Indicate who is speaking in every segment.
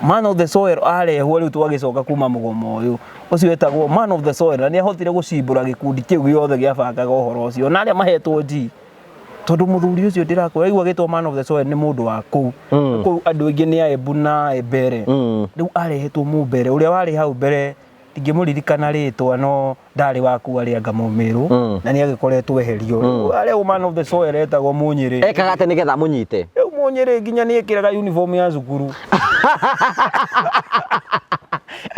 Speaker 1: Man of the soil arehwo riu twagicoka kuma mugomo uyu ucio wetagwo man of the soil na ni ahotire gucimbura gikundi kiu giothe giabangaga uhoro ucio na aria mahetwo ji tondu muthuri ucio ndirakora igwa gitwo man of the soil ni mundu wa kuu kuu andu ingi ni Aembu na Ebere riu arehetwo Mumbere uria wari hau mbere ndingimuririkana ritwa no ndari waku ari anga Mumiru na ni agikoretwo eherio ari man of the soil etagwo Munyiri
Speaker 2: ekaga ate nigetha munyite
Speaker 1: Munyiri nginya ni ekiraga uniform ya cukuru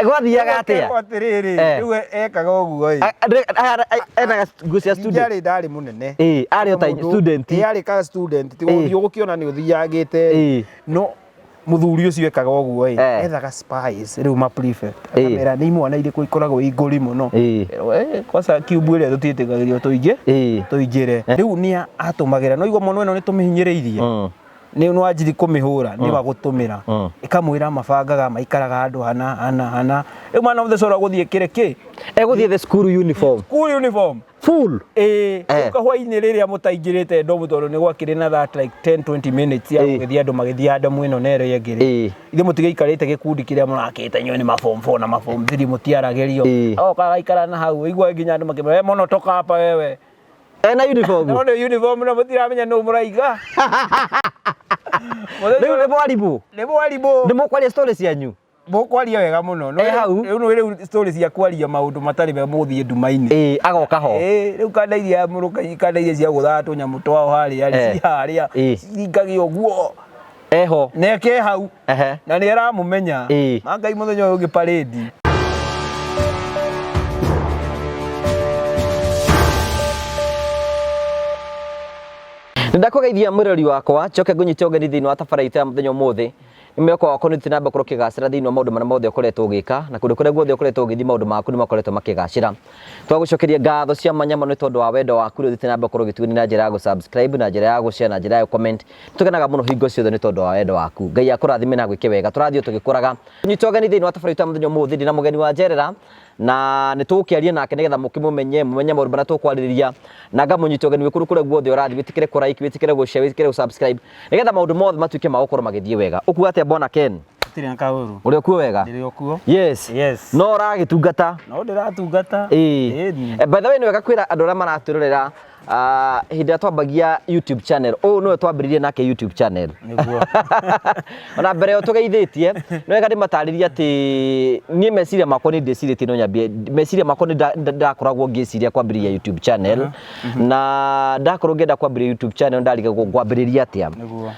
Speaker 2: gwathiaga atia
Speaker 1: atiriri riu ekaga uguo
Speaker 2: ena gucia student
Speaker 1: ndari munene
Speaker 2: ari o ta student
Speaker 1: ari ka student ti ugukiona ni uthiagite no muthuri ucio ekaga uguo ethaga spies riu ma prefect akamera ni mwana iri ikoragwo iguri muno kwasa kiubu ire tutitikagirio tuingire riu ni atumagira no igwa mono eno ni tumihinyiriirie ni nwajiri kumihura ni bagutumira ikamwira mabangaga maikaraga handu hana man of the soil guthie kireke
Speaker 2: eguthie the school uniform full
Speaker 1: ukahwaini riria mutaingirite ndomu tondu ni gwakire na that like 10-20 minutes ya githia andu magithia andu mwino nero yegire ithe mutigaikarite gikundi kiria murakite nyone ma form 4 na ma form 3 mutiaragerio kaga ikara na hau igwa nginya andu makimwe mono toka hapa wewe
Speaker 2: ena uniform
Speaker 1: no uniform no mutiramenya no muraiga
Speaker 2: riu ni mwarimu ni mukwaria stories yanyu
Speaker 1: mukwaria wega muno no riu stories ya kwaria maundu matari me muthie ndumaini
Speaker 2: agoka ho
Speaker 1: riu kandairia muruka ikandairia cia guthatwo nyamu twao haria ci haria cingagi uguo
Speaker 2: eho
Speaker 1: neke hau na ni aramumenya mangai muthenya uyu parade
Speaker 2: ndakugeithia mwirori wakwa coke ngunyite ugeni thiini wa tabaraita ya muthenya umuthi nimeko wako ni tinamba kurukigacira thiini wa maundu mana mothe ukoretwo ugika na kundu kuria guothe ukoretwo ugithi maundu maku ni makoretwo makigacira twagucokeria ngatho cia manyama ni tondu wa wendo waku ri tinamba kurugituni na njira ya gusubscribe na njira ya gushare na njira ya comment tukenaga muno hingo ciothe ni tondu wa wendo waku ngai akurathime na gwike wega turathio tugikuraga nyite ugeni thiini wa tabaraita ya muthenya umuthi ndina mugeni wa njerera na nitukiaria nake nigetha mukimumenye maundu bana tukwariria na ngamunyite ugeni wikuru kuria guothe urathi witikire ku like witikire gu share witikire gu subscribe nigetha maundu mothe matuike ma gukorwo magithie wega ukuwa atia bona Ken
Speaker 1: tiri na kauru
Speaker 2: uri okuo wega
Speaker 1: ndiri okuo
Speaker 2: yes no uragitungata
Speaker 1: no ndiratungata
Speaker 2: by the way ni wega kwira andu aria maraturorera hinda twambagia YouTube channel no twambiririe nake YouTube channel
Speaker 1: niguo
Speaker 2: ona mbere yo tugeithitie no wega ndimatariria ati nie meciria makwa ni ndiciritie no nyambie meciria makwa ni ndakoragwo ngiciria kwambiriria YouTube channel na ndakorwo ngenda kwambiriria YouTube channel ndariga kwambiriria atia
Speaker 1: niguo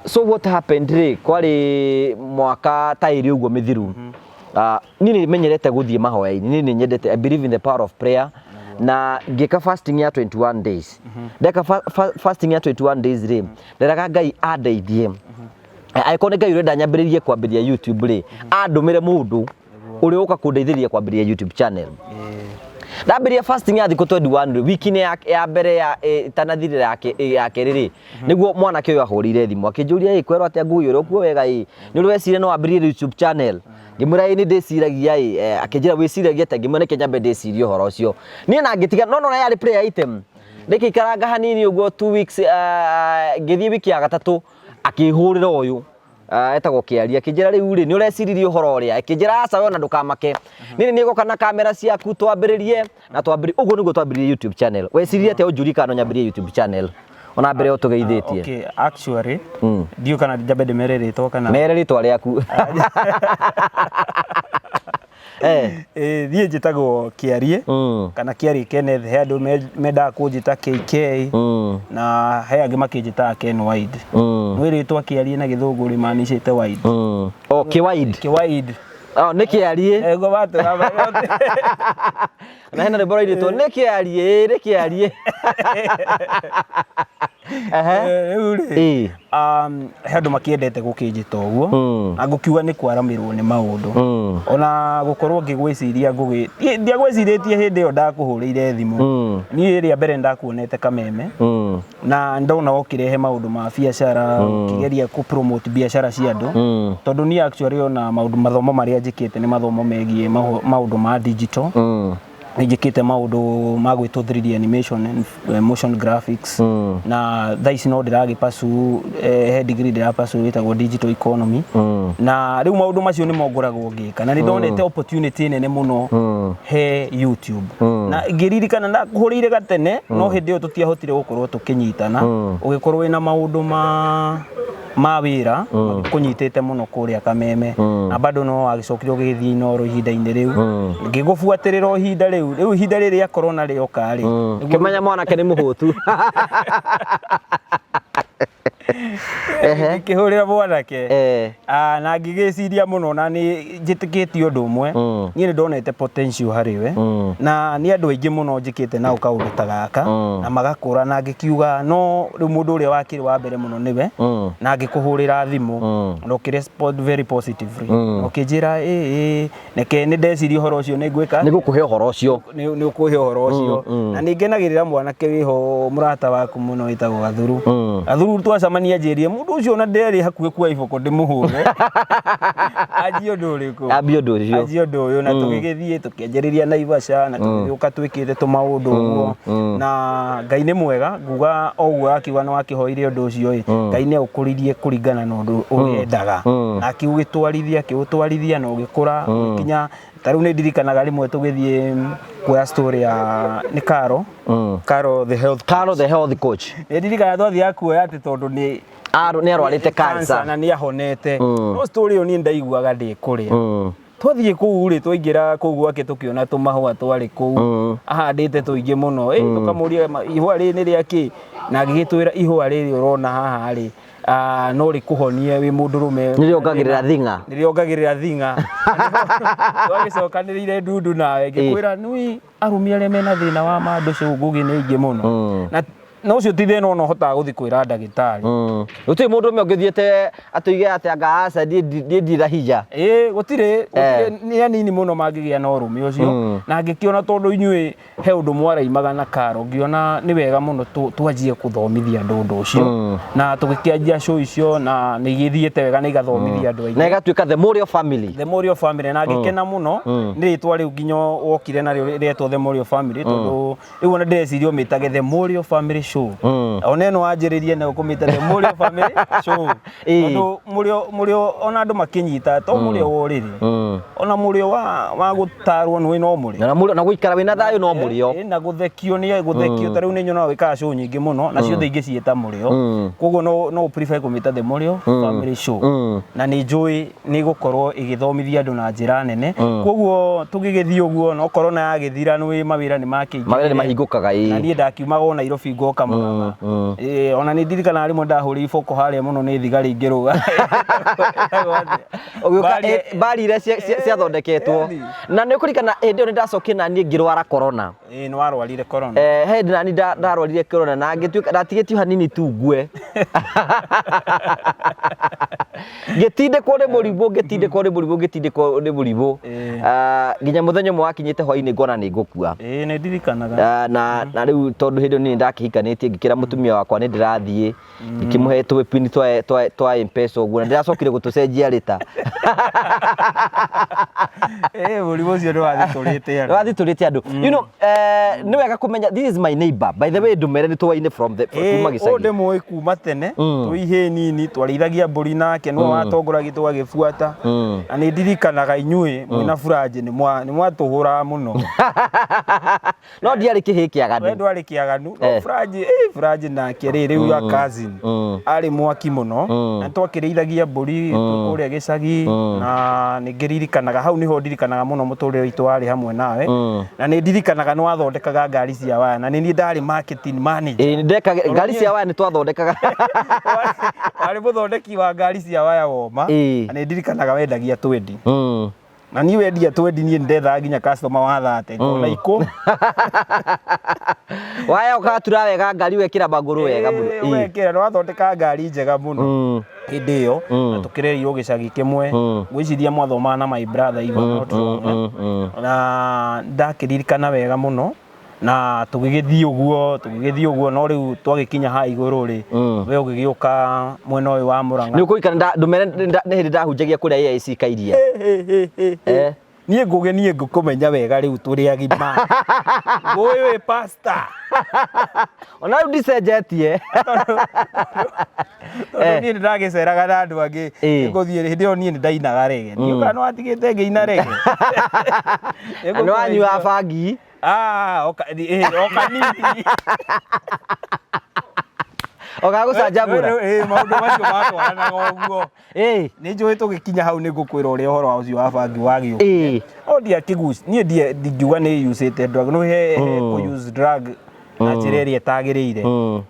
Speaker 2: so what happened kwari mwaka tairi uguo mithiru nini menyerete guthie mahoya-ini nini nyendete I believe in the power of prayer na ngika fasting ya 21 days ndeka fasting ya 21 days ri nderaga ngai andeithie aikone ngai urenda nyambiririe kwambiria YouTube ri andumire mundu uri uka kundeithiria kwambiria YouTube channel ndambiria fasting ya thikũ 21 wiki ni ya mbere ya tanathirira yake riri niguo mwana kĩoyo ahũrire thimu akĩnjũria kwerwo atia ngui uri kuo wega ni uri wecire no wambirie YouTube channel ngimura ni ndiciragia akinjira wiciragia ta ngimone kenyambe ndicirie horo ucio ni na ngitiga no na yari prayer item ndikikaranga hanini uguo 2 weeks ngithie wiki ya gatatu akihurira uyu etagwo kiaria kinjira riu ri ni ureciririe uhoro uria akinjira aca we na ndukamake nini ni goka na kamera ciaku twambiririe na twambiririe uguo niguo twambiririe YouTube channel weciririe ate unjurika no nyambirie YouTube channel ona mbere utugeithitie
Speaker 1: okay actually dio kana jabe de merere to kana
Speaker 2: merere to riaku
Speaker 1: thie njitagwo Kiarie kana Kiarie Kenneth he andu menda kunjita KK na he angi makinjita Ken Wide mwiritwa Kiarie na githungu ri manicite Wide Kiwide
Speaker 2: ni Kiarie
Speaker 1: ego batu
Speaker 2: na hena ribora iritwo ni Kiarie
Speaker 1: he andu makiendete gukinjita uguo na gukiuga ni kwaramirwo ni maundu ona gukorwo ngigwiciria ngugi ndiagwiciritie hindi yo ndakuhurire thimu ni ria mbere ndakuonete kameme na ndona okirehe maundu ma biacara kigeria ku promote biacara cia andu tondu ni actually ona maundu mathomo maria njikite ni mathomo megie maundu ma digital njikite maundu ma gwitwo 3D animation and motion graphics na thaa ici no ndiragipasu he degree ndirapasu witagwo digital economy na riu maundu macio ni mongoragwo ngika na ni ndonete opportunity nene muno he YouTube na ngiririkana na kuhurire gatene no hindi yo tutiahotire gukorwo tukinyitana ugikorwo wina maundu ma wira kunyitite muno kuria Kameme na bado no agicokire ugithii Inooro ihinda-ini riu ngigubuatirira ihinda riu ihinda riri ya corona rioka ri
Speaker 2: kimenya mwanake ni muhutu
Speaker 1: ngikihurira mwanake na ngigiciria muno na ni njitikitie undu umwe nie ni ndonete potential hariwe na ni andu aingi muno njikite na ukaundu ta gaka na magakura na ngikiuga no riu mundu uria wakiri wa mbere muno niwe na ngikuhurira thimu na ukirespond very positively ukijira neke ni ndeciria uhoro ucio ni ngwika
Speaker 2: ni gukuhe uhoro ucio
Speaker 1: ni ukuhe uhoro ucio na ningenagirira mwanake wiho murata waku muno witagwo Gathuru twacamania njirie mundu ucio na nderi hakuhe kwa iboko ndimuhure ajio nduriku ajio nduyu na tugigithie tukianjiriria Naivasha na tugiuka twikite tumaundu uguo na Ngai ni mwega nguga oguo akiuga no akihoire undu ucio Ngai ni ukuririe kuringana na undu uyendaga na akiugitwarithia no ugikura ugikinya tariu ni ndirikanaga rimwe tugithie kwa story ya ni Karo the health coach ndirikana twathia kuoya ati tondu ni
Speaker 2: arwarite cancer
Speaker 1: na ni ahonete no story yo ni ndaiguaga ndi kuria twathie kuu ri twaingira kuu gwake tukiona tumahua twari kuu ahandite tuingi muno tukamuria ihua ri ni riaki na agigitwira ihua riri urona haha ri no rikuhonie wi mundurume niriongagirira thinga twagicokanirire ndundu nawe ngikwira nui arumi aria mena thina wa manducu ngugi ni ingi muno na no ucio ti thina no hotaga guthi kwira ndagitari
Speaker 2: uti mundurume ungithiete atuige ati anga aca ndirahija
Speaker 1: gutire ni anini muno mangigia na urumi ucio na ngikiona tondu inyui he undu mwaraimaga na Karo ngiona ni wega muno twanjie kuthomithia ndundu ucio na tugikianjia show icio na ni githiete wega ni gathomithia andu aingi
Speaker 2: na igatuika the Morio family
Speaker 1: na ngikena muno ni ritwa riu nginyo wokire na ritwa the Morio family tondu riu ona ndecirio mitage the Morio family show oneno anjiririe na ukumita the Morio family show tondu Morio ona andu makinyita to Morio woriri ona Morio wa gutarwo ni no Morio
Speaker 2: na guikara wina thayo no Morio
Speaker 1: na guthekio ni guthekio tariu ni nyona wika show nyingi muno na ciothe ingi cieta Morio koguo no prefer kumita the Morio family show na ni njui ni gukorwo igithomithia andu na njira nene koguo tugigithio uguo no corona yagithira ni mawira ni
Speaker 2: mahingukaga
Speaker 1: na ni ndakiumaga ona Nairobi ngoka muno ona ni ndirikana rimwe ndahuri iboko haria muno ni thigari ngiruga
Speaker 2: bari ire cia thondeketwo na ni kurikana hindi ni ndacokie na ni ngirwara corona
Speaker 1: ni warwarire corona
Speaker 2: hindi na ni ndarwarire corona na ngituika ndatigitio hanini tu ngue ngitindikwo ni murimu nginya muthenya mwe wakinyite hwaini ngona ni ngukua
Speaker 1: ni ndirikanaga
Speaker 2: na riu tondu hindi ni ndakihikanitie ngikira mutumia wakwa ni ndirathie ngikimuhe pin twa M-Pesa uguo na ndiracokire gutucenjia rita
Speaker 1: murimu ucio
Speaker 2: ndwathitũrĩte andu you know ni wega kumenya this is my neighbor by the way ndumere ni twaine from the kuma gicagi
Speaker 1: onde moe kuma tene twihe nini twarithagia mburi nake no watongoragia twagibuata na ni ndirikanaga inyui mwina furaji ni mwatuhura muno
Speaker 2: no ndiari kihikiaganu
Speaker 1: we ndwari kiaganu no furaji nake riu ya cousin ari mwaki muno na twakirithagia mburi kuria gicagi na ni ngiririkanaga hau niho ndirikanaga muno muturire witu wari hamwe nawe na ni ndirikanaga no wathondekaga ngari cia waya na ni ndari marketing manager
Speaker 2: ni ndeka ngari cia waya ni twathondekaga
Speaker 1: ari muthondeki wa ngari cia waya woma na ni ndirikanaga wendagia twendi na ni wendia twendi ni ndetha nginya customer wa thate ngona iko
Speaker 2: waya ukatura wega ngari wekira maguru wega muno
Speaker 1: wekira no wathondeka ngari njega muno hindi iyo na tukirerirwo gicagi kimwe gwiciria mwathoma na my brother Ivan na ndakiririkana wega muno na tugigithii uguo no riu twagikinya ha iguru ri we ugigiuka mwena uyu wa Murang'a
Speaker 2: ni ukurikana ndumere ni hindi ndahunjagia kuria AIC kairia
Speaker 1: niĩ ngũgenie ngũkũmenya wega rĩu tũrĩ agima ngũĩ wĩ pastor
Speaker 2: ona rĩu ndicenjetie
Speaker 1: tondũ niĩ nĩndagĩceraga na andũ angĩ ngũthiĩ hĩndĩ ĩyo niĩ nĩndainaga rege nĩũka nĩ watigĩte ngĩina rege
Speaker 2: nĩ wanyua bangi
Speaker 1: o kanini
Speaker 2: Okagũcanjamũra
Speaker 1: maũndũ macio matwaranaga ũguo nĩ njũĩ tũgĩkinya hau nĩ ngũkwĩra ũrĩa ũhoro ũcio wa bangi wagĩũka o ndiakĩguci niĩ ndingiuga nĩ usĩte drug no he kũ-use drug na njĩra ĩrĩa ĩtagĩrĩire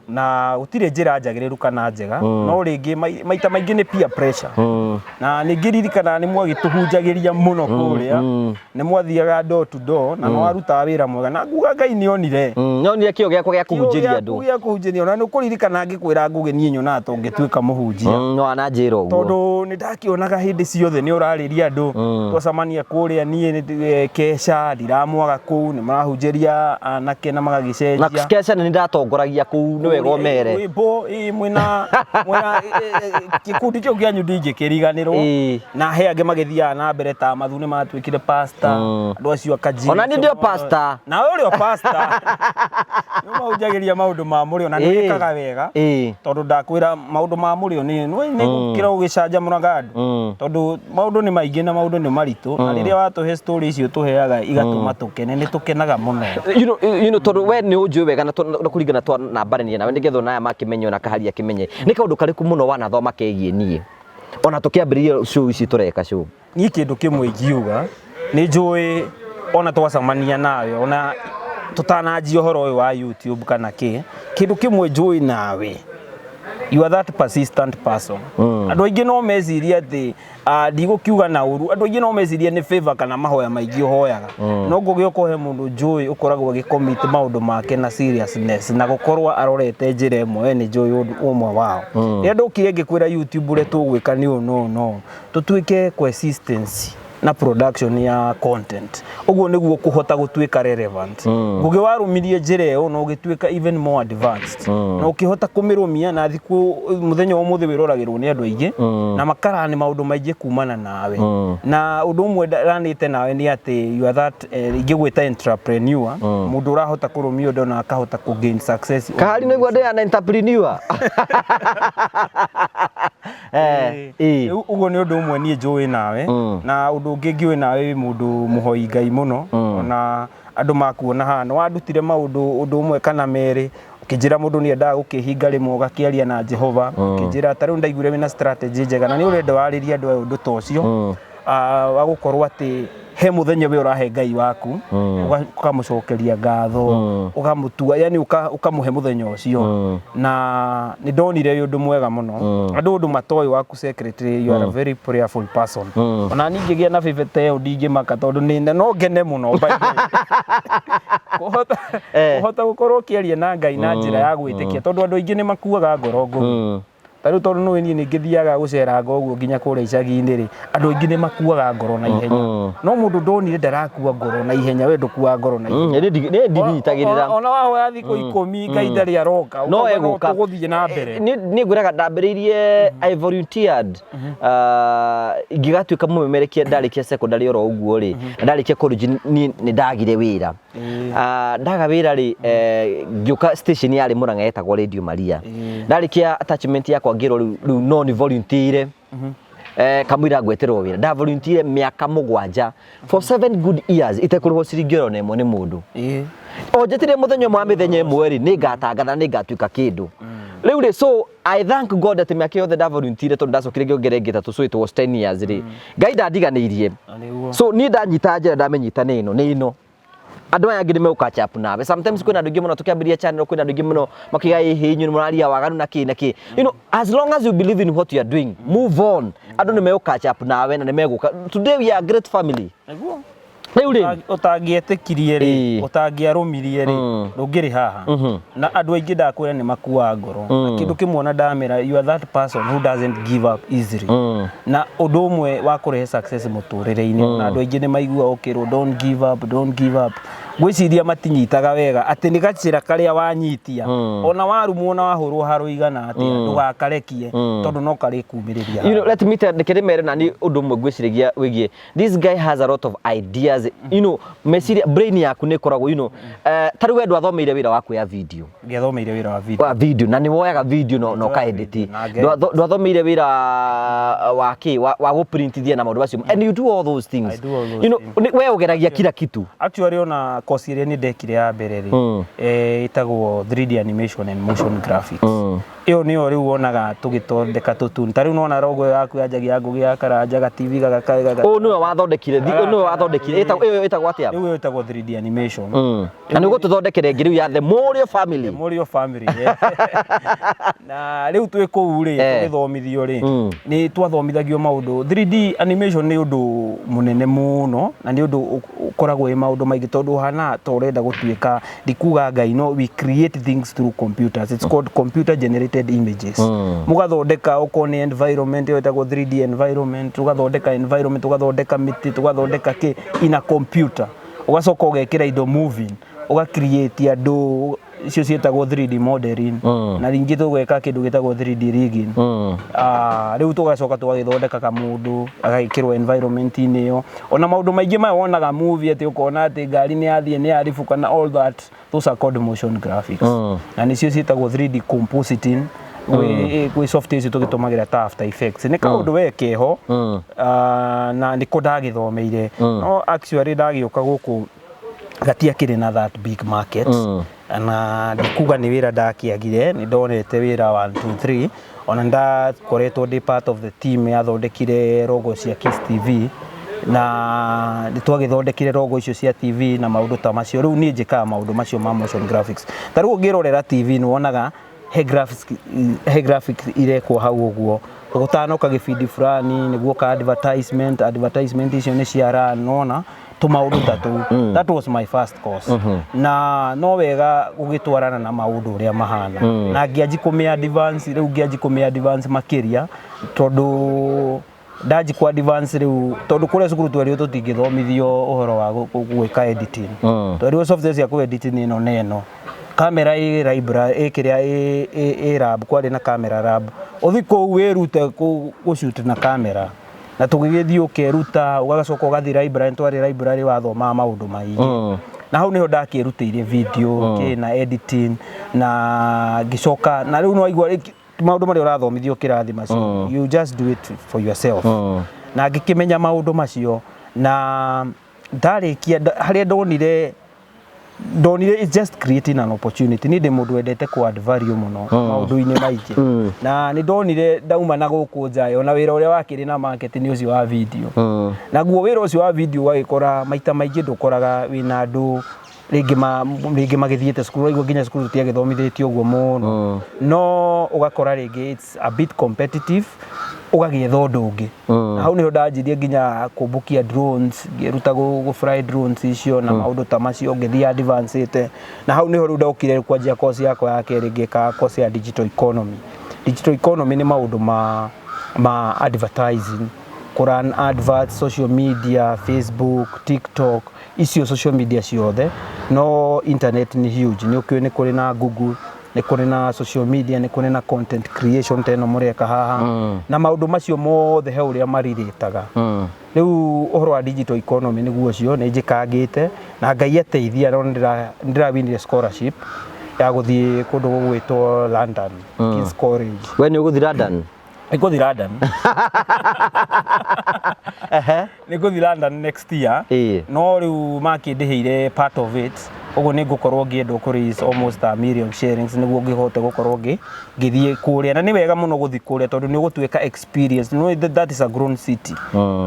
Speaker 1: na gũtirĩ njĩra njagĩrĩru kana njega no rĩngĩ maita maingĩ nĩ peer pressure na ningĩ ririkana nĩ mwagĩtũhunjagĩria mũno kũrĩa nĩ mwathiaga door to door na nĩ warutaga wĩra mwega na nguga Ngai nĩonire
Speaker 2: kĩo gĩakwa gĩa kũhunjĩria andũ
Speaker 1: gĩa kũhunjĩria na nĩ ũkũririkana ngĩkwĩra ngũgĩ niĩ nyonaga to ngĩtuĩka mũhunjia
Speaker 2: no wananjĩra ũguo
Speaker 1: tondũ nĩ ndakĩonaga hĩndĩ ciothe nĩ ũrarĩria andũ twacemania kũrĩa niĩ Kesha ndiramwaga kũu nĩ marahunjĩria anake na magagĩcenjia
Speaker 2: Kesha nĩ ndatongoragia kũu nĩ wega ũmere
Speaker 1: rwĩmbo mwena gĩkundi kĩu kĩanyu ndingĩkĩriganĩrwo na he angĩ magĩthiaga na mbere ta Mathu nĩ matuĩkire pastor andũ acio akaji
Speaker 2: ona nĩ ndio pastor
Speaker 1: na ũrĩ o pastor nĩ mahunjagĩria maũndũ ma mũrĩo na nĩ wĩkaga wega tondũ ndakwĩra maũndũ ma mũrĩo nĩ gũkĩra ũgĩcanjamũraga andũ tondũ maũndũ nĩ maingĩ na maũndũ nĩ maritũ na rĩrĩa watũhe story icio tũheaga igatũma tũkene nĩ tũkenaga mũno
Speaker 2: you know tondũ we nĩ ũnjũĩ wega na kũringana na mbarania nawe nĩgetha naya makĩmenyo na kaharia kĩmenye nĩ kaũndũ karĩkũ mũno wanathoma kegiĩ niĩ ona tũkĩambĩrĩria show ici tũreka show
Speaker 1: niĩ kĩndũ kĩmwe ingiuga nĩ njũĩ ona twacemania nawe ona tũtananjia ũhoro ũyũ wa YouTube kana kĩndũ kĩmwe njũĩ nawe you are that persistent person andũ aingĩ no meciria atĩ ndigũkiuga na ũru andũ aingĩ no meciria nĩ favor kana mahoya maingĩ ũhoyaga no ngũgĩoka he mũndũ njũĩ ũkoragwo agĩcommit maũndũ make na seriousness na gũkorwo arorete njĩra ĩmwe nĩ njũĩ ũmwe wao rĩrĩa ndũkire ngĩkwĩra YouTube ũrĩa tũgwĩka nĩ ũũ no tũtuĩke consistency na production ya content ũguo nĩguo kũhota gũtuĩka relevant ngũgĩ warũmirie njĩra ĩyo no ũgĩtuĩka even more advanced na ũkĩhota kũmĩrũmia na thikũ mũthenya ũmũthĩ wĩroragĩrwo nĩ andũ aingĩ na makarani maũndũ maingĩ kumana nawe na ũndũ ũmwe ranĩte nawe nĩ atĩ you are that ingĩgwĩta entrepreneur mũndũ ũrahota kũrũmia ũndũ na akahota kũ gain success
Speaker 2: kahari nĩguo ndĩ an entrepreneur
Speaker 1: ũguo nĩ ũndũ ũmwe niĩ njũĩ nawe na ũndũ ũngĩ ngĩũĩ nawe mũndũ mũhoi Ngai mũno ona andũ makuona haha nĩ wandutire maũndũ ũndũ ũmwe kana merĩ ũkĩnjĩra mũndũ nĩ endaga gũkĩhinga rĩmwe ũgakĩaria na Jehova ũkĩnjĩra ta rĩu ndaiguire wĩna strategy njega na nĩ ũrenda warĩria andũ aya ũndũ ta ũcio wa gũkorwo atĩ he mũthenya we ũrahe Ngai waku ũkamũcokeria ngatho ũkamũtua yani ũkamũhe mũthenya ũcio na nĩ ndonire ũndũ mwega mũno andũ ũndũ matoĩ waku secretary you are a very prayerful person ona ningĩ gĩa na bibete ndingĩmaka tondũ nĩ no ngene mũno kũhota gũkorwo ũkĩaria na Ngai na njĩra ya gwĩtĩkia tondũ andũ aingĩ nĩ makuaga ngoro ngũrũ tarĩu tondũ no niĩ nĩngĩthiaga gũceranga ũguo nginya kũrĩa icagi-inĩ rĩ andũ aingĩ nĩ makuaga ngoro na ihenya no mũndũ ndonire ndarakua ngoro na ihenya we ndũkua ngoro na ihenya
Speaker 2: nĩ ndiritagĩrĩra
Speaker 1: ona wahoya thikũ 10 Ngai ndarĩ aroka
Speaker 2: no egũka
Speaker 1: tũgũthiĩ na mbere
Speaker 2: niĩ ngwĩraga ndambĩrĩirie I volunteered ingĩgatuĩka mũmemerekia ndarĩkia secondary oro ũguo rĩ ndarĩkia college nĩ ndagire wĩra ndaga wĩra rĩ ngĩũka station yarĩ Mũrang'a yetagwo Radio Maria ndarĩkia attachment yakwa ngĩrwo rĩu no nĩ volunteer kamwĩra ngweterwo wĩra nda volunteer mĩaka 7 for 7 good years itekũrĩhwo ciringi oro na ĩmwe nĩ mũndũ o njetire mũthenya ũmwe wa mĩthenya ĩmwe rĩ nĩ ngatangatha nĩ ngatuĩka kĩndũ rĩu rĩ so I thank God atĩ mĩaka yothe nda volunteer tondũ ndacokire ngĩongerera ngĩtatũ so it was 10 years rĩ Ngai ndandiganĩirie so niĩ ndanyita njĩra ndamenyita nĩ ĩno andũ aya angĩ nĩ megũcatch up nawe sometimes kwĩna andũ aingĩ mũno tũkĩambĩrĩria channel kwĩna andũ aingĩ mũno makigai hinyu nĩ mũraria waganu na kĩ you know as long as you believe in what you are doing move on andũ nĩ megũcatch up nawe na nĩ megũka today we are a great family rĩu rĩ
Speaker 1: ũtangĩetĩkirie rĩ ũtangĩarũmirie rĩ ndũngĩrĩ haha na andũ aingĩ ndakwĩra nĩ makuaga ngoro kĩndũ kĩmwe ona ndamera you are that person who doesn't give up easily na ũndũ ũmwe wa kũrehe success mũtũrĩre-inĩ na andũ aingĩ nĩ maigua ũkĩrwo don't give up gwiciria matinyitaga wega ati ni gacira karia wanyitia ona warumu ona wahurwo haruigana ati ndugakarekie tondu no kari kumiriria
Speaker 2: let me tell the na ni undu mwe gwiciragia wigie this guy has a lot of ideas meciria brain yaku ni koragwo tari we ndwathomeire wira wa kuya video
Speaker 1: ngiathomeire wira
Speaker 2: wa video na ni woyaga video no ka edit ndwathomeire wira wa go printithia na maundu acio and you do all those things we ugeragia kila kitu
Speaker 1: actually ona course iria ni ndekire ya mbere ri itagwo 3D animation and motion graphics iyo niyo riu wonaga tugithondeka tutuni tari nona rogo yaku yanjagia ngugi ya karanja ga TV gagakaga
Speaker 2: niwe wathondekire iyo itagwo atia
Speaker 1: iyo itagwo 3D animation
Speaker 2: na niguo tuthondekere ngiri ya the Morio family
Speaker 1: na riu twi kuu ri tugithomithio ri ni twathomithagio maundu 3D animation ni undu munene muno na ni undu ukoragwo maundu maingi tondu hana to urenda gutuika ndikuga ngai no we create things through computers it's called computer generated images mugathondeka ukoni environment yetagwo 3D environment ugathondeka environment ugathondeka miti tugathondeka ki in a computer ugacoka ugekira indo moving uga create andu icio cietagwo 3D modeling na ringi tugweka kindu gitagwo 3D rigging riu tugacoka tugagithondeka ka mundu agakirwo environment ini yo ona maundu maingi maya wonaga movie ati ukona ati ngari ni yathie ni yarifu kana all that those are called motion graphics na nicio cietagwo 3D compositing we software icio tugitumagira ta After Effects ni kaundu wekeho na niko ndagithomeire no actually ndagiuka guku gatiakire na that big market na ndikuga ni wira ndakiagire ni ndonete wira 1 2 3 ona ndakoretwo ndi part of the team yathondekire logo cia Kiss TV na nitwagithondekire logo icio cia TV na maundu ta macio riu ni njikaga maundu macio ma motion graphics tariu ngirorera TV ni wonaga he graphics irekwo hau uguo gutanoka gibindi fulani niguo ka advertisement icio ni ciara nona tumaundu tatu that was my first course na no wega gugitwarana na maundu uria mahana na ngiaji kumia advance riu ngiaji kumia advance makiria tondu ndaji kwa advance riu tondu kuria cukuru twari tutingithomithio uhoro wa gwika editing twari software cia ku editing ino neno kamera i library ikiria i lab kwari na camera lab uthiko wirute ku shoot na camera na tugigithio keruta ugagacoka ugathi library twari library wathoma maundu maingi na hau niho ndakirutire video kina editing na gicoka na riu no aigua maundu mari urathomithio kirathi macio you just do it for yourself na ngikimenya maundu macio na ndarikia haria ndonire it's just creating an opportunity ni de mundu wendete ku add value muno maundu-ini maingi na ni ndonire ndauma na guku njayo na wira uria wakiri na market ni ucio wa video na guo wira ucio wa video wagikora maita maingi ndukoraga wina andu ringi magithiete cukuru igua nginya cukuru tiagithomithitio uguo muno no ugakora ringi it's a bit competitive ugagietha undu ungi hau niho ndanjirie nginya kumbukia drones ngiruta go fly drones icio na maundu ta macio ngithia advanced na hau niho ndokire kwanjia course yakwa ya keri ngika course ya digital economy ni maundu ma advertising kuran adverts social media Facebook TikTok icio social media ciothe no internet ni huge ni ukio ni kuri na Google ni kuri na social media ni kuri na content creation teno mureka haha na maundu macio mothe he uria mariritaga riu uhoro wa digital economy ni guo cio ni njikangite na ngai ateithia no ndirawinire scholarship ya guthie kundu gugwitwo London King's College
Speaker 2: we ni uguthi London
Speaker 1: ikuthi London niguthi London next year no riu makindiheire part of it uguo ni ngukorwo ngienda ku raise almost $1 million shillings niguo ngihote gukorwo ngithie kuria na ni wega muno guthi kuria tondu ni gutuika experience no that is a grown city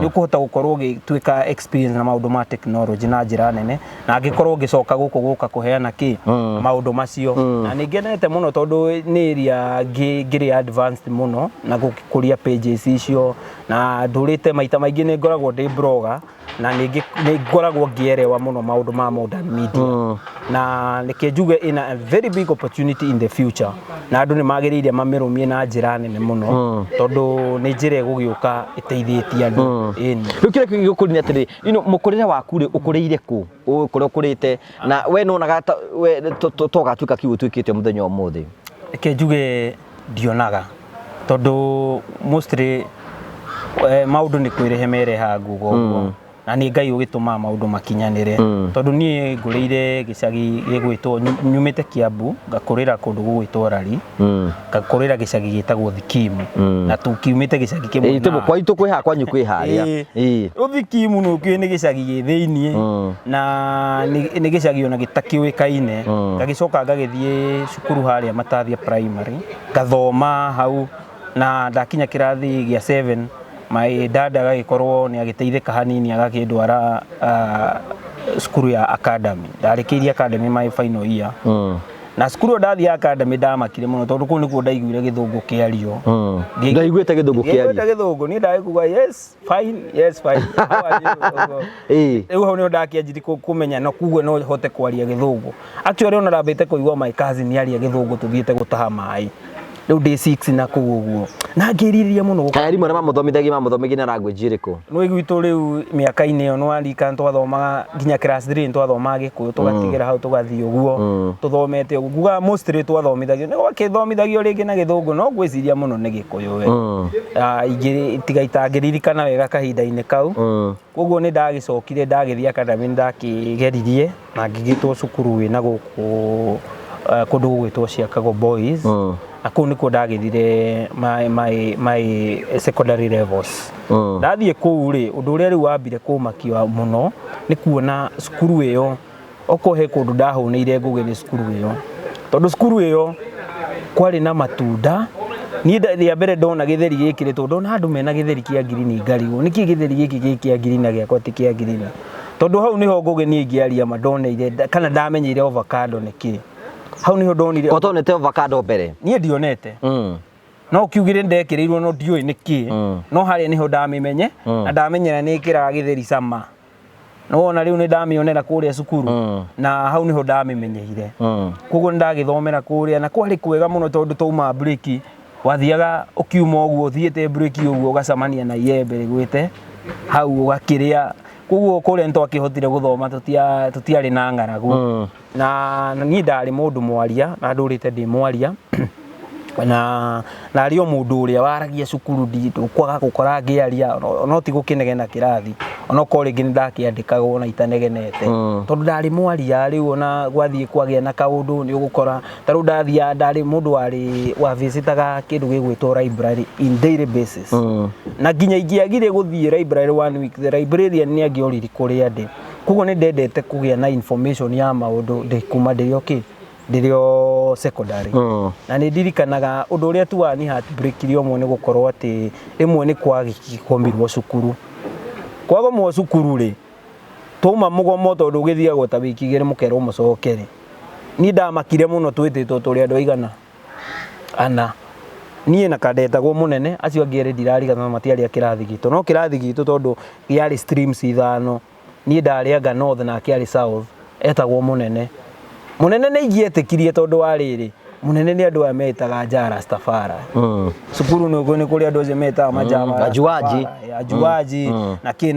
Speaker 1: ni kuhota gukorwo gituika experience na maundu ma technology na njira nene na ngikorwo ngicoka guka kuheana ki maundu macio na ningenete muno tondu ni area ngiri advanced muno na gukuria pages icio na ndurite maita maingi ni ngoragwo ndi blogger na nĩ ngoragwo ngĩerewa mũno maũndũ ma modern media na nĩkĩ njuge ina a very big opportunity in the future na andũ nĩ magĩrĩire mamĩrũmie na njĩra nene mũno tondũ nĩ njĩra ĩgũgĩũka ĩteithĩtie andũ ĩni
Speaker 2: rĩu kĩrĩa gĩgũkũria atĩrĩ mũkũrĩre waku rĩ ũkũrĩire kũ kũrĩa ũkũrĩte na we nĩwonaga togatuĩka kiugo tuĩkĩte mũthenya ũmũthĩ
Speaker 1: reke njuge ndionaga tondũ mostly maũndũ nĩ kwĩrehe mereha nguga ũguo na nĩ Ngai ũgĩtũma maũndũ makinyanĩre tondũ niĩ ngũrĩire gĩcagi gĩgwĩtwo nyumĩte Kiambu ngakũrĩra kũndũ gũgwĩtwo Rari ngakũrĩra gĩcagi gĩtagwo Thikimu na tukiumĩte gĩcagi kĩmwe
Speaker 2: na kwanyu kwĩha kwanyu kwĩharĩa
Speaker 1: Thikimu nĩ ũkĩũĩ nĩ gĩcagi gĩ thĩiniĩ na nĩ gĩcagi ona gĩtakĩũĩkaine ngagĩcoka ngagĩthiĩ cukuru harĩa Matathia primary ngathoma hau na ndakinya kĩrathi gĩa 7 my dad agagĩkorwo nĩ agĩteithĩka hanini agakĩndwara cukuru ya academy ndarĩkĩirie academy my final year na cukuru ndathia academy ndamakire mũno tondũ kũu nĩkuo ndaiguire gĩthũngũ kĩario
Speaker 2: ndaiguĩte gĩthũngũ kĩario
Speaker 1: gĩthũngũ niĩ ndagĩkuga yes fine rĩu hau nĩho ndakĩanjirie kũmenya no kuguo no hote kwaria gĩthũngũ actually ona ndambĩte kũigua my cousin aria gĩthũngũ tũthiĩte gũtaha maĩ rĩu day 6 na kũu ũguo na ngĩrirĩria mũno
Speaker 2: arimũ arĩa mamũthomithagia na language ĩrĩkũ
Speaker 1: nĩ gwitũ rĩu mĩaka-inĩ ĩyo nĩwarika twathomaga nginya class 3 twathomaga Gĩkũyũ tũgatigĩra hau tũgathiĩ ũguo tũthomete ũguo nguga mostly twathomithagio nĩ gwakĩthomithagio rĩngĩ na Gĩthũngũ no ngwĩciria mũno nĩ Gĩkũyũ we tiga itangĩririkana wega kahinda-inĩ kau koguo nĩ ndagĩcokire ndagĩthiĩ academy ndakĩgeririe na ngĩgĩtwo cukuru wĩna gũkũ kũndũ gũgwĩtwo Chicago Boys na kũu nĩkuo ndagĩthire my secondary levels ndathiĩ kũu rĩ ũndũ ũrĩa rĩu wambire kũmakia mũno nĩ kuona cukuru ĩyo okorwo he kũndũ ndahũnĩire ngũge nĩ cukuru ĩyo tondũ cukuru ĩyo kwarĩ na matunda niĩ rĩa mbere ndona gĩtheri gĩkĩ rĩ tondũ ndona andũ mena gĩtheri kĩa ngirini ngarigwo nĩkĩ gĩtheri gĩkĩ kĩa ngirini na gĩakwa ti kĩa ngirini tondũ hau nĩho ngũge niĩ ngĩaria ma ndoneire kana ndamenyeire avocado nĩkĩ hau niho ndonire
Speaker 2: ũtonete avocado mbere
Speaker 1: niĩ ndionete no kiugire ndekĩrĩirwo no ndiũĩ nĩkĩ no harĩa niho ndamĩmenye na ndamenyera nĩ ĩkĩraga gĩtheri cama no ona rĩu nĩ ndamĩonera kũrĩa cukuru na hau niho ndamĩmenyeire koguo nĩ ndagĩthomera kũrĩa na kwarĩ kwega mũno tondũ twauma break wathiaga ũkiuma ũguo ũthiĩte break ũguo ũgacamania na Iyembe rĩgwĩte hau ũgakĩrĩa koguo kũrĩa nĩ twakĩhotire gũthoma tũtiarĩ na ng'aragu na niĩ ndarĩ mũndũ mwaria na ndũrĩte ndĩ mwaria na arĩ o mũndũ ũrĩa waragia cukuru ndikwaga gũkora ngĩaria no ti gũkĩnegena kĩrathi ona korwo rĩngĩ nĩ ndakĩandĩkagwo na itanegenete tondũ ndarĩ mwaria rĩu ona gwathiĩ kwagĩa na kaũndũ nĩ ũgũkora ta rĩu ndathia ndarĩ mũndũ warĩ wa visitaga kĩndũ gĩgwĩtwo library in daily basis na nginya ingĩagire gũthiĩ library 1 week the librarian nĩ angĩoriri kũrĩa ndĩ koguo nĩ ndendete kũgĩa na information ya maũndũ ndĩ kuma ndĩrĩo secondary na nĩ ndirikanaga ũndũ ũrĩa tu wani heartbreak ũmwe nĩ gũkorwo atĩ rĩmwe nĩ kwagĩkomirwo cukuru kwagomwo cukuru rĩ twauma mũgomo tondũ ũgĩthiagwo ta wiki igĩrĩ mũkerwo mũcokere niĩ ndamakire mũno twĩtĩtwo tũrĩ andũ aigana ana niĩ na kandetagwo mũnene acio angĩ erĩ ndirarigana matiarĩ a kĩrathi gitũ no kĩrathi gitũ tondũ gĩarĩ streams ithano niĩ ndarĩ anga north na kĩarĩ south etagwo mũnene nĩ ingĩetĩkirie tondũ wa rĩrĩ mũnene nĩ andũ aya metaga Njara Stafara cukuru nĩ kũrĩ andũ acio metaga Majama ajuaji na kĩ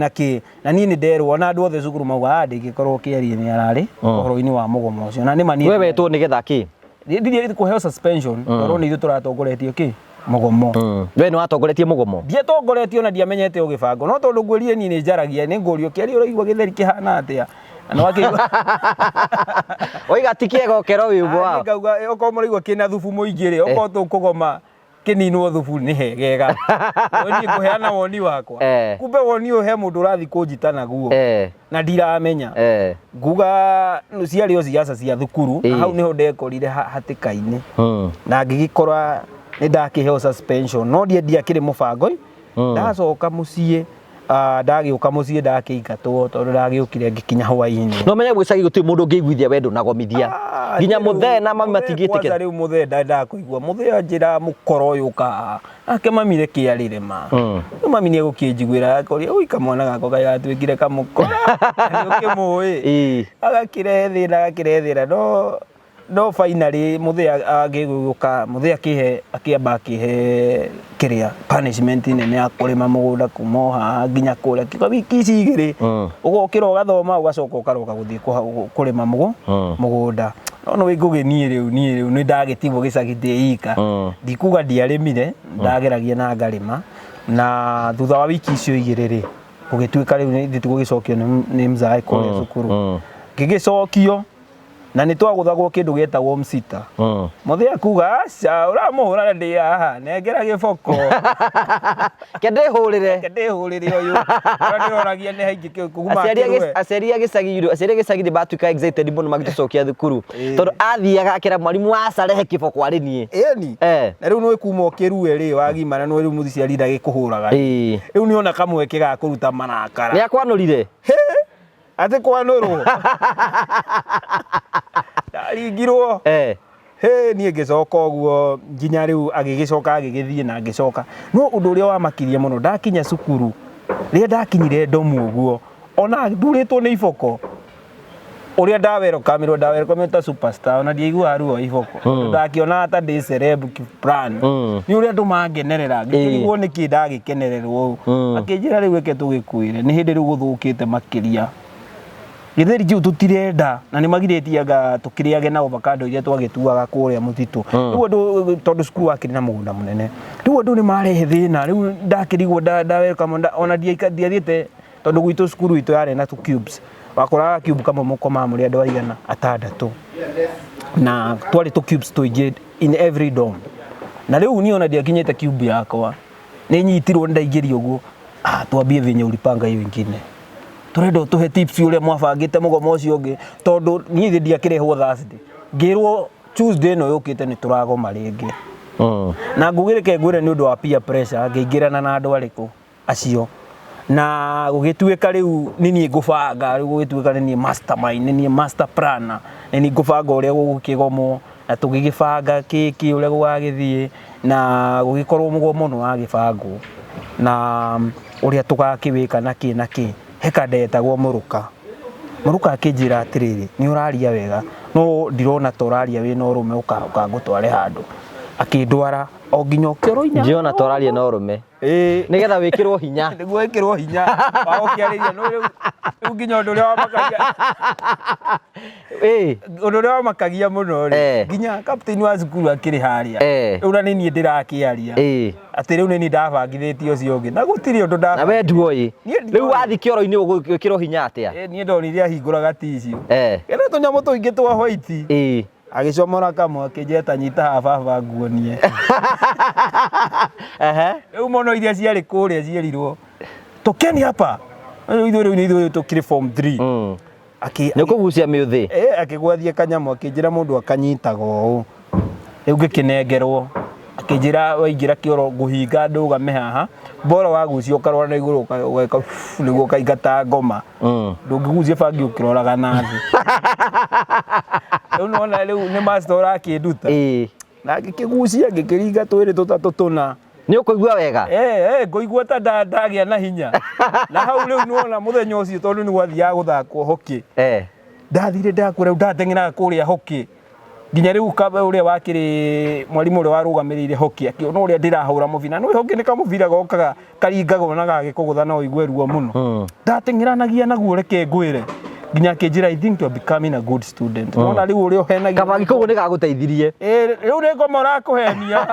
Speaker 1: na niĩ nĩ nderwo na andũ othe cukuru mauga ndĩngĩkorwo kĩarie nĩ ararĩ ũhoro-inĩ wa mũgomo ũcio na nĩ mani
Speaker 2: we wetwo nĩgetha kĩ
Speaker 1: ndithĩ kũheo suspension tondũ nĩ ithuĩ tũratongoretie kĩ mũgomo
Speaker 2: we nĩ watongoretie mũgomo
Speaker 1: ndiatongoretio na ndiamenyete ũgĩbango no tondũ ngũrie niĩ nĩ njaragia nĩ ngũrio kĩarie ũraigua gĩtheri kĩhana atĩa
Speaker 2: oiga ti kĩega ũkero wĩ ũguo wao
Speaker 1: ngauga okorwo mũraigua kĩna thubu mũingĩ rĩ okorwo tũkũgoma kĩninwo thubu nĩ hegega niĩ ngũheana woni wakwa kumbe woni ũyũ he mũndũ ũrathiĩ kũnjita naguo na ndiramenya nguga ciarĩ o ciaca cia thukuru na hau nĩho ndekorire hatĩka-inĩ na ngĩgĩkora nĩ ndakĩheo suspension no ndiakĩrĩ mũbango ndacoka mũciĩ ndagĩũka mũciĩ ndakĩingatwo tondũ ndagĩũkire ngĩkinya hwaĩ-inĩ
Speaker 2: no menye gwĩcagi gũtirĩ mũndũ ũngĩiguithia wendo na gomithia Ginya muthe na mami matigite
Speaker 1: kwanza riu muthe ndenda kuigua muthe anjira mukoro uyu ka ake mami re kiarire ma mami ni gukinjiguira akoria ui kamwana gako gagatwikire kamukora ni ukimui agakirethira no finally muthe agiguka muthe akiamba akihe kiria punishment nene ya kurima mugunda kumoha nginya kuria kika wiki igiri ugokira ugathoma ugacoka ukaroka guthii kurima mugunda no wiguge nie riu ni ndagitigwo gicagi ndiika ndikuga ndiarimire ndageragia na ngarima na thutha wa wiki icio igiri ri gugituika riu ni tugugicokio ni mzae kule cukuru ngigicokio na ni twaguthagwo kindu getagwo msita muthe akuga aca uramuhura ndi haha nengera giboko kendihurire uyu ndiragia ni haingi kuguma
Speaker 2: aciaria gicagi batuika excited muno magitucokia thukuru tondu athiaga akira mwarimu acarehe kiboko ari nie
Speaker 1: eni na riu no kuma ukirue ri wagima na no riu muthiciari ndagikuhuraga riu ni ona kamweke ga kuruta marakara
Speaker 2: ni akwanurire
Speaker 1: ate kwanurwo ndaringirwo ni ngicoka uguo nginya riu agigicoka agigithie na ngicoka no undu uria wamakirie muno ndakinya cukuru ria ndakinyire ndomu uguo ona nduritwo ni iboko uria ndawerokamirwo ta superstar ona ndiaigua ruo iboko ndakiona ata ndi celeb plan ni uria andu mangenerera ngikirigwo niki ndagikenererwo akinjira riu reke tugikuire ni hindi riu guthukite makiria githeri kiu tutirenda na ni magiretiaga tukiriage na avocado iria twagituaga kuria mutitu riu andu tondu cukuru wakiri na mugunda munene riu andu ni marehe thina riu ndakirigwo welcome ona ndiathiete tondu gwitu cukuru itu yari na tu cubes wakoraga cube kama mukoma muri andu aigana atandatu na twari tu cubes tuingi in every dorm na riu ni ona ndiakinyete cube yakwa ni nyitirwo ndaigirio uguo twambie vinya ulipanga hiyo ingine turendo tuhe tips uria mwabangite mugomo ucio ungi tondu ni ndiakirehwo Thursday ngirwo Tuesday no yukite ni turagoma ringi na ngugirike ngwire ni undu wa peer pressure ngeingirana na andu ariku acio na gugituika riu nini ngubanga riu gugituika ni mastermind ni master planner ni ngubanga uria gukigomo na tugigibanga kiki uria gugagithie na gugikorwo mugomo no agibangwo na uria tugakiwika na ki heka ndetagwo muruka akinjira atiriri ni uraria wega no ndirona toraria wina urume ukangutware handu akindwara o nginya ukiro inya
Speaker 2: ndiona toraria na urume nigetha wikirwo hinya
Speaker 1: niguo wikirwo hinya wa ukiariria no riu nginya undu uria wamakagia undu uria wamakagia muno ri nginya captain wa cukuru akiri haria riu na ni ndirakiaria ati riu ni ndabangithitio ucio ungi na gutiri undu
Speaker 2: na we nduoi riu wathi kioro-ini ugwikirwo hinya atia
Speaker 1: ni ndonire ahinguraga ticio kena tunyamu tuingi twa white agicomora kamwe akinjeta nyita hababa nguonie riu mono iria ciari kuria cierirwo tukeni hapa ithuĩ tukiri form 3
Speaker 2: ni kugucia miuthi
Speaker 1: akigwathia kanyamu akinjira mundu akanyitaga uu riu ngikinengerwo akinjira waingira kioro nguhinga ndugame haha bora wagucia ukarora na iguru ugeka niguo kaingata ngoma ndungigucia bangi ukiroraga nathi riu nona riu ni master akinduta na ngikigucia ngikiringa twiri tutatu tuna
Speaker 2: ni ukuigua wega
Speaker 1: ngoigua ta ndagia na hinya na hau riu nona muthenya ucio tondu ni gwathia guthakwo hoki ndathire ndakura ndateng'eraga kuria hoki nginya riu kabe uria wakiri mwarimu uria warugamirire hoki akiona uria ndirahura mubira no hoki ni kamubira gokaga karingago na gagikugutha no igwe ruo muno ndateng'eranagia naguo reke ngwire nginya kinjira I think you are becoming a good student nona riu uria uhenagia
Speaker 2: kabagi koguo ni gaguteithirie
Speaker 1: riu ni ngoma urakuhenia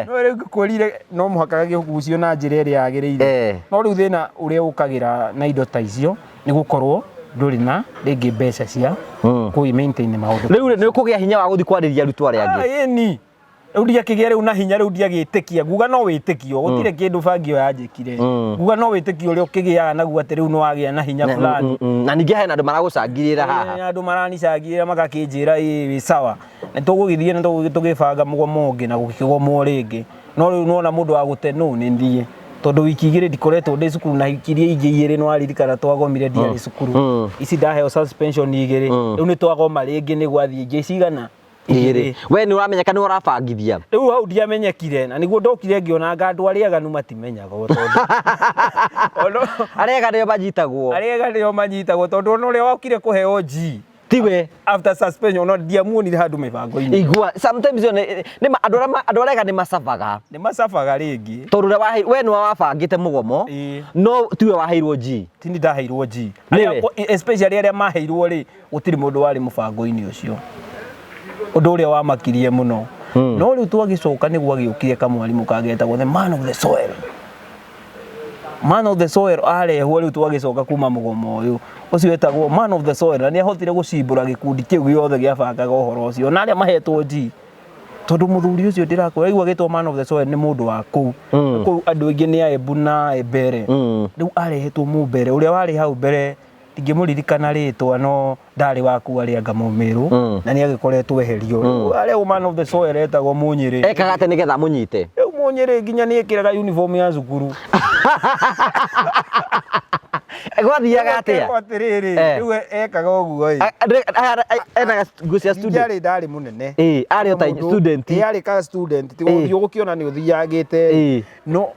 Speaker 1: no riu kwirire no muhaka gigucio na njira iria yagiriire no riu thina uria ukagira na indo ta icio ni gukorwo nduri na ringi mbeca cia ku maintain maundu
Speaker 2: riu ni kugia hinya wa guthi kwariria arutwo aria angi
Speaker 1: ni riu ndiakigia riu na hinya riu ndiagitikia nguga no witikio gutire kindu bangio yanjikire nguga no witikio uria ukigiaga naguo ati riu no wagia na hinya fulani
Speaker 2: na ningi hena andu maragucangirira haha
Speaker 1: andu maranicangirira magakinjira wi sawa na tugugithie na tugibanga mugomo ungi na gukigomwo ringi no riu nona mundu wa gute no ni thie tondu wiki igiri ndikoretwo ndi cukuru na ikiria ingi igiri no aririkana twagomire ndiari cukuru ici ndaheo suspension igiri riu ni twagoma ringi ni gwathie ingi cigana igiri
Speaker 2: we ni uramenyeka ni urabangithia
Speaker 1: riu hau ndiamenyekire na niguo ndokire ngiona andu aria aganu matimenyaga tondu
Speaker 2: aria aganu manyitagwo
Speaker 1: tondu ona uria wakire kuheo G
Speaker 2: tiwe
Speaker 1: after suspension no ndiamuonire handu mibango-ini
Speaker 2: igua sometimes ni andu aria ni masabaga
Speaker 1: ringi
Speaker 2: tondu we ni wabangite mugomo no tiwe waheirwo G
Speaker 1: tini ndaheirwo G especially aria maheirwo ri gutiri mundu wari mubango-ini ucio undu uria wamakirie muno no riu twagicoka niguo agiukire kamwarimu kagetagwo the man of the soil arehwo riu twagicoka kuma mugomo uyu ucio wetagwo man of the soil na ni ahotire gucimbura gikundi kiu giothe giabangaga uhoro ucio na aria mahetwo G tondu muthuri ucio ndirakwira igua gitwo man of the soil ni mundu wa kuu kuu andu aingi ni Aembu na Ebere riu arehetwo Mumbere uria wari hau mbere ndingimuririkana ritwa no ndari waku ari anga Mumiru na ni agikoretwo eherio ari man of the soil etagwo Munyiri
Speaker 2: ekaga ate nigetha munyite
Speaker 1: Munyiri nginya ni ekiraga uniform ya cukuru
Speaker 2: gwathiaga atia
Speaker 1: atiriri riu ekaga uguo ena
Speaker 2: ngucia student
Speaker 1: ndari munene
Speaker 2: ari o ta student
Speaker 1: ari ka student ti ugukiona ni uthiagite no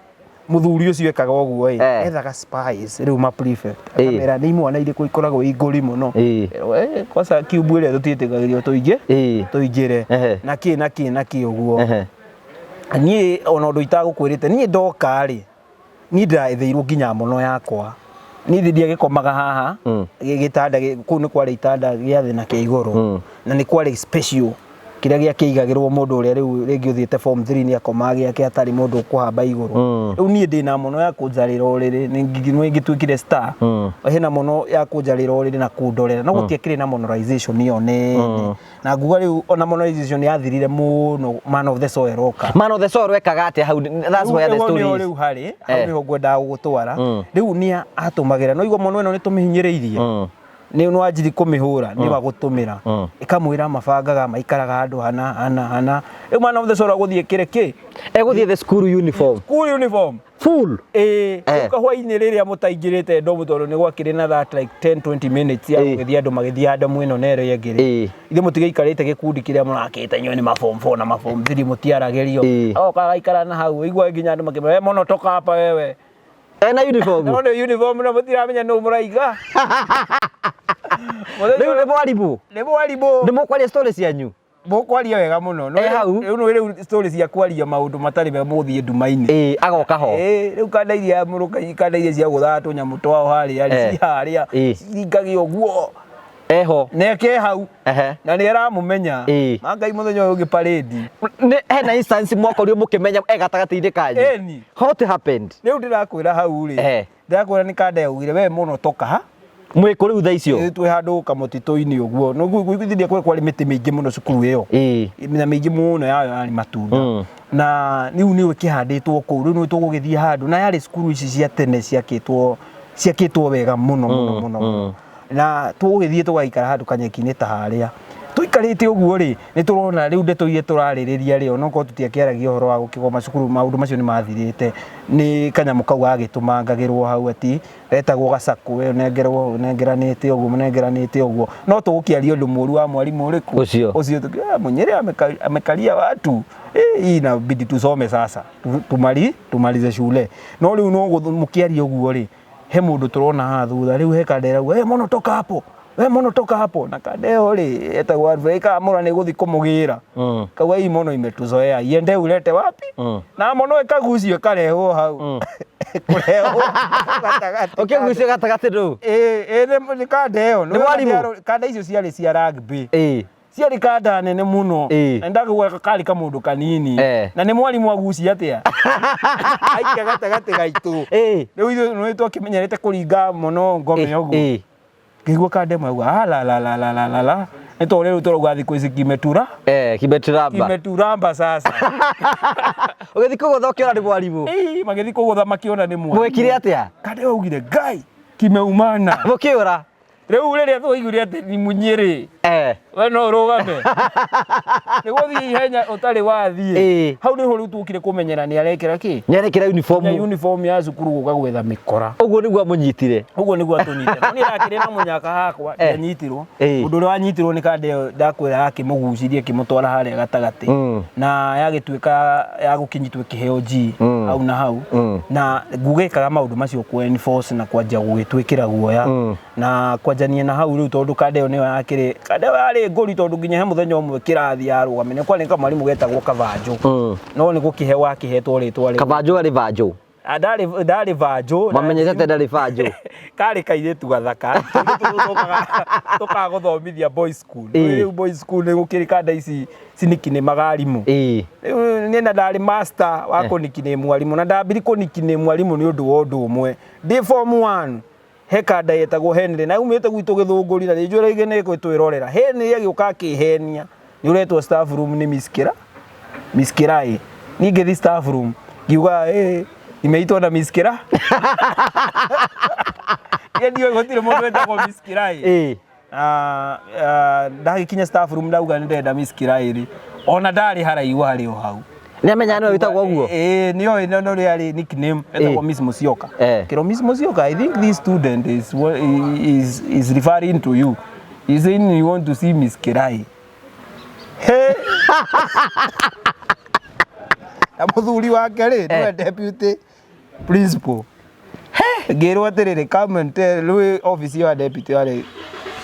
Speaker 1: muthuri ucio ekaga uguo ethaga spies riu ma prefect akamera ni imwana iri ikoragwo iguri muno kosa kiubu ire tutitikagirio tuingire na ki uguo nie ona ndu itagukwirite nie ndoka ri nie ndaetheirwo nginya muno yakwa ni thidi agikomaga haha gitanda ku ni kwari itanda gia thina kia iguru na ni kwari special kiria gia kiigagirwo mundu uria riu ringi uthiete form 3 ni akomaga giake atari mundu kuhamba iguru riu nie ndina muno ya kunjarira uriri ni ngitwikire star hena muno ya kunjarira uriri na kundorera no gutiekire na monorization iyo nene na nguga riu ona monorization yathirire muno man of the soil oka
Speaker 2: man of the soil wekaga atia how that's where the story is
Speaker 1: riu hari au ngwenda gutwara riu ni atumagira no igwa muno eno ni tumihinyiriirie ni no ajiri kumihura ni wagutumira ikamwira mabangaga maikaraga handu hana man of the soil guthie kireke
Speaker 2: eguthie the school uniform full
Speaker 1: ukahwaini riria mutaingirite ndomu tondu ni gwakire na that like 10-20 minutes ya githia andu magithia andu mwino nero yengire ithe mutigaikarite gikundi kiria murakite nywe ni maform 4 na maform 3 mutiaragerio oka gaikara na hau igwa nginya andu makimera mono toka hapa wewe
Speaker 2: ena uniform
Speaker 1: no uniform na mutiramenya no muraiga
Speaker 2: ni mwarimu ni mukwaria stories cianyu
Speaker 1: mukwaria wega muno no riu stories cia kwaria maundu matari me muthie ndumaini
Speaker 2: agoka ho
Speaker 1: riu kandairia muruka kandairia cia guthatwo nyamu twao haria cingagio guo
Speaker 2: eho
Speaker 1: neke hau na ni aramumenya mangai muthenya uyu giparedi
Speaker 2: hena instance mwakorio mukimenya gatagati-ini kanyu what happened
Speaker 1: riu ndirakwira hau ri ndirakwira ni kanda yaugire we muno toka ha
Speaker 2: mwiko riu tha icio
Speaker 1: twi handu kamutito-ini uguo no gwithithia kwari miti mingi muno cukuru iyo na mingi muno yayo yari matunda na riu ni kihanditwo kuu riu ni tugugithie handu na yari cukuru ici cia tene ciakitwo wega muno na tugithie tugaikara handu kanyeki-ini ta haria tuikarite uguo ri ni turona riu ndeto iria turaririria ri onoko tutiakiaragia uhoro wa gukigoma cukuru maundu macio ni mathirite ni kanyamu kau gagitumangagirwo hau ati retagwo gacaku we nengeranite uguo no tugukiaria undu muru wa mwarimu uriku ucio Munyiri amekalia watu inabidi tusome sasa tumalize shule no riu no mukiaria uguo ri he mundu turona ha thutha riu he kandera mono toka hapo na kadeo ri etagwo advocate mura ni guthi kumugira kaua hii mono imetuzoea iende ulete wapi na mono ikagucio karehwo hau kurehwo gatagati
Speaker 2: gucio gatagati ru
Speaker 1: ni kadeo no kada icio ciari cia rugby ciari kada nene muno na ndagwa kali ka mundu kanini na ni mwalimu agucia atia aika gatagati gaitu riu ithu no twakimenyerete kuringa mono ngome uguo kigwa kande mwa la nito leo turoga thiku kimeturamba sasa
Speaker 2: ugethi kugutha ukiona ni mwarimu
Speaker 1: magethi kugutha makiona ni mwarimu
Speaker 2: mwekire atia
Speaker 1: kande ugire gai kimeumana
Speaker 2: mukiura
Speaker 1: riu riria tuigire ati ni Munyiri we no rugame ni guthii ihenya utari wathii hau ni ho riu tukire kumenyera ni arekera ki
Speaker 2: ni arekera
Speaker 1: uniform ya cukuru guka gwetha mikora
Speaker 2: uguo niguo amunyitire
Speaker 1: ni rakire na munyaka hakwa nyanyitirwo undu ri wanyitirwo ni kande ndakwira akimugucirie kimutwara haria gatagati na yagituika ya gukinyitwe kiheo G hau na hau na ngugikaga maundu macio ku enforce na kwanja gwitwikira guoya na kwanjania na hau riu tondu kande yo ni yakire kande yari ngori tondu nginya he muthenya umwe kirathi yarugame kwa nĩ kamarimu getagwo Kabanjo no nĩ gũkĩhewa kĩhetwo rĩtwa rĩu
Speaker 2: Kabanjo arĩ Banjo
Speaker 1: ndarĩ Banjo
Speaker 2: mamenyete ndarĩ Banjo
Speaker 1: karĩ kairĩtu gathaka tũkagũthomithia boys school rĩu boys school nĩ gũkĩrĩ kanda ici ciniki nĩ magarimũ niĩ na ndarĩ master wa kũniki nĩ mwarimũ na ndambiri kũniki nĩ mwarimũ nĩ ũndũ wa ũndũ ũmwe ndĩ form 1 he kanda yetagwo Henry na umĩte gwitũ Gĩthũngũri na nĩnjũra igene gwĩtwĩrorera Henry agĩũka akĩhenia nĩ ũretwo staff room nĩ Miss Kirai ningĩ staff room ngiuga nimeitwa na Miss Kira ndio gũtirĩ mũndũ wetagwo Miss Kirai ndagĩkinya staff room ndauga nĩ ndenda Miss Kirai ona ndarĩ haraihu harĩ o hau
Speaker 2: ni amenya no witagwo guo
Speaker 1: ni oi no yari nickname etagwo Miss Musyoka kiro Miss Musyoka I think this student is referring to you he's saying you want to see Miss Kirai na muthuri wake ri niwe deputy principal ngirwo atiriri come and tell office ya deputy yari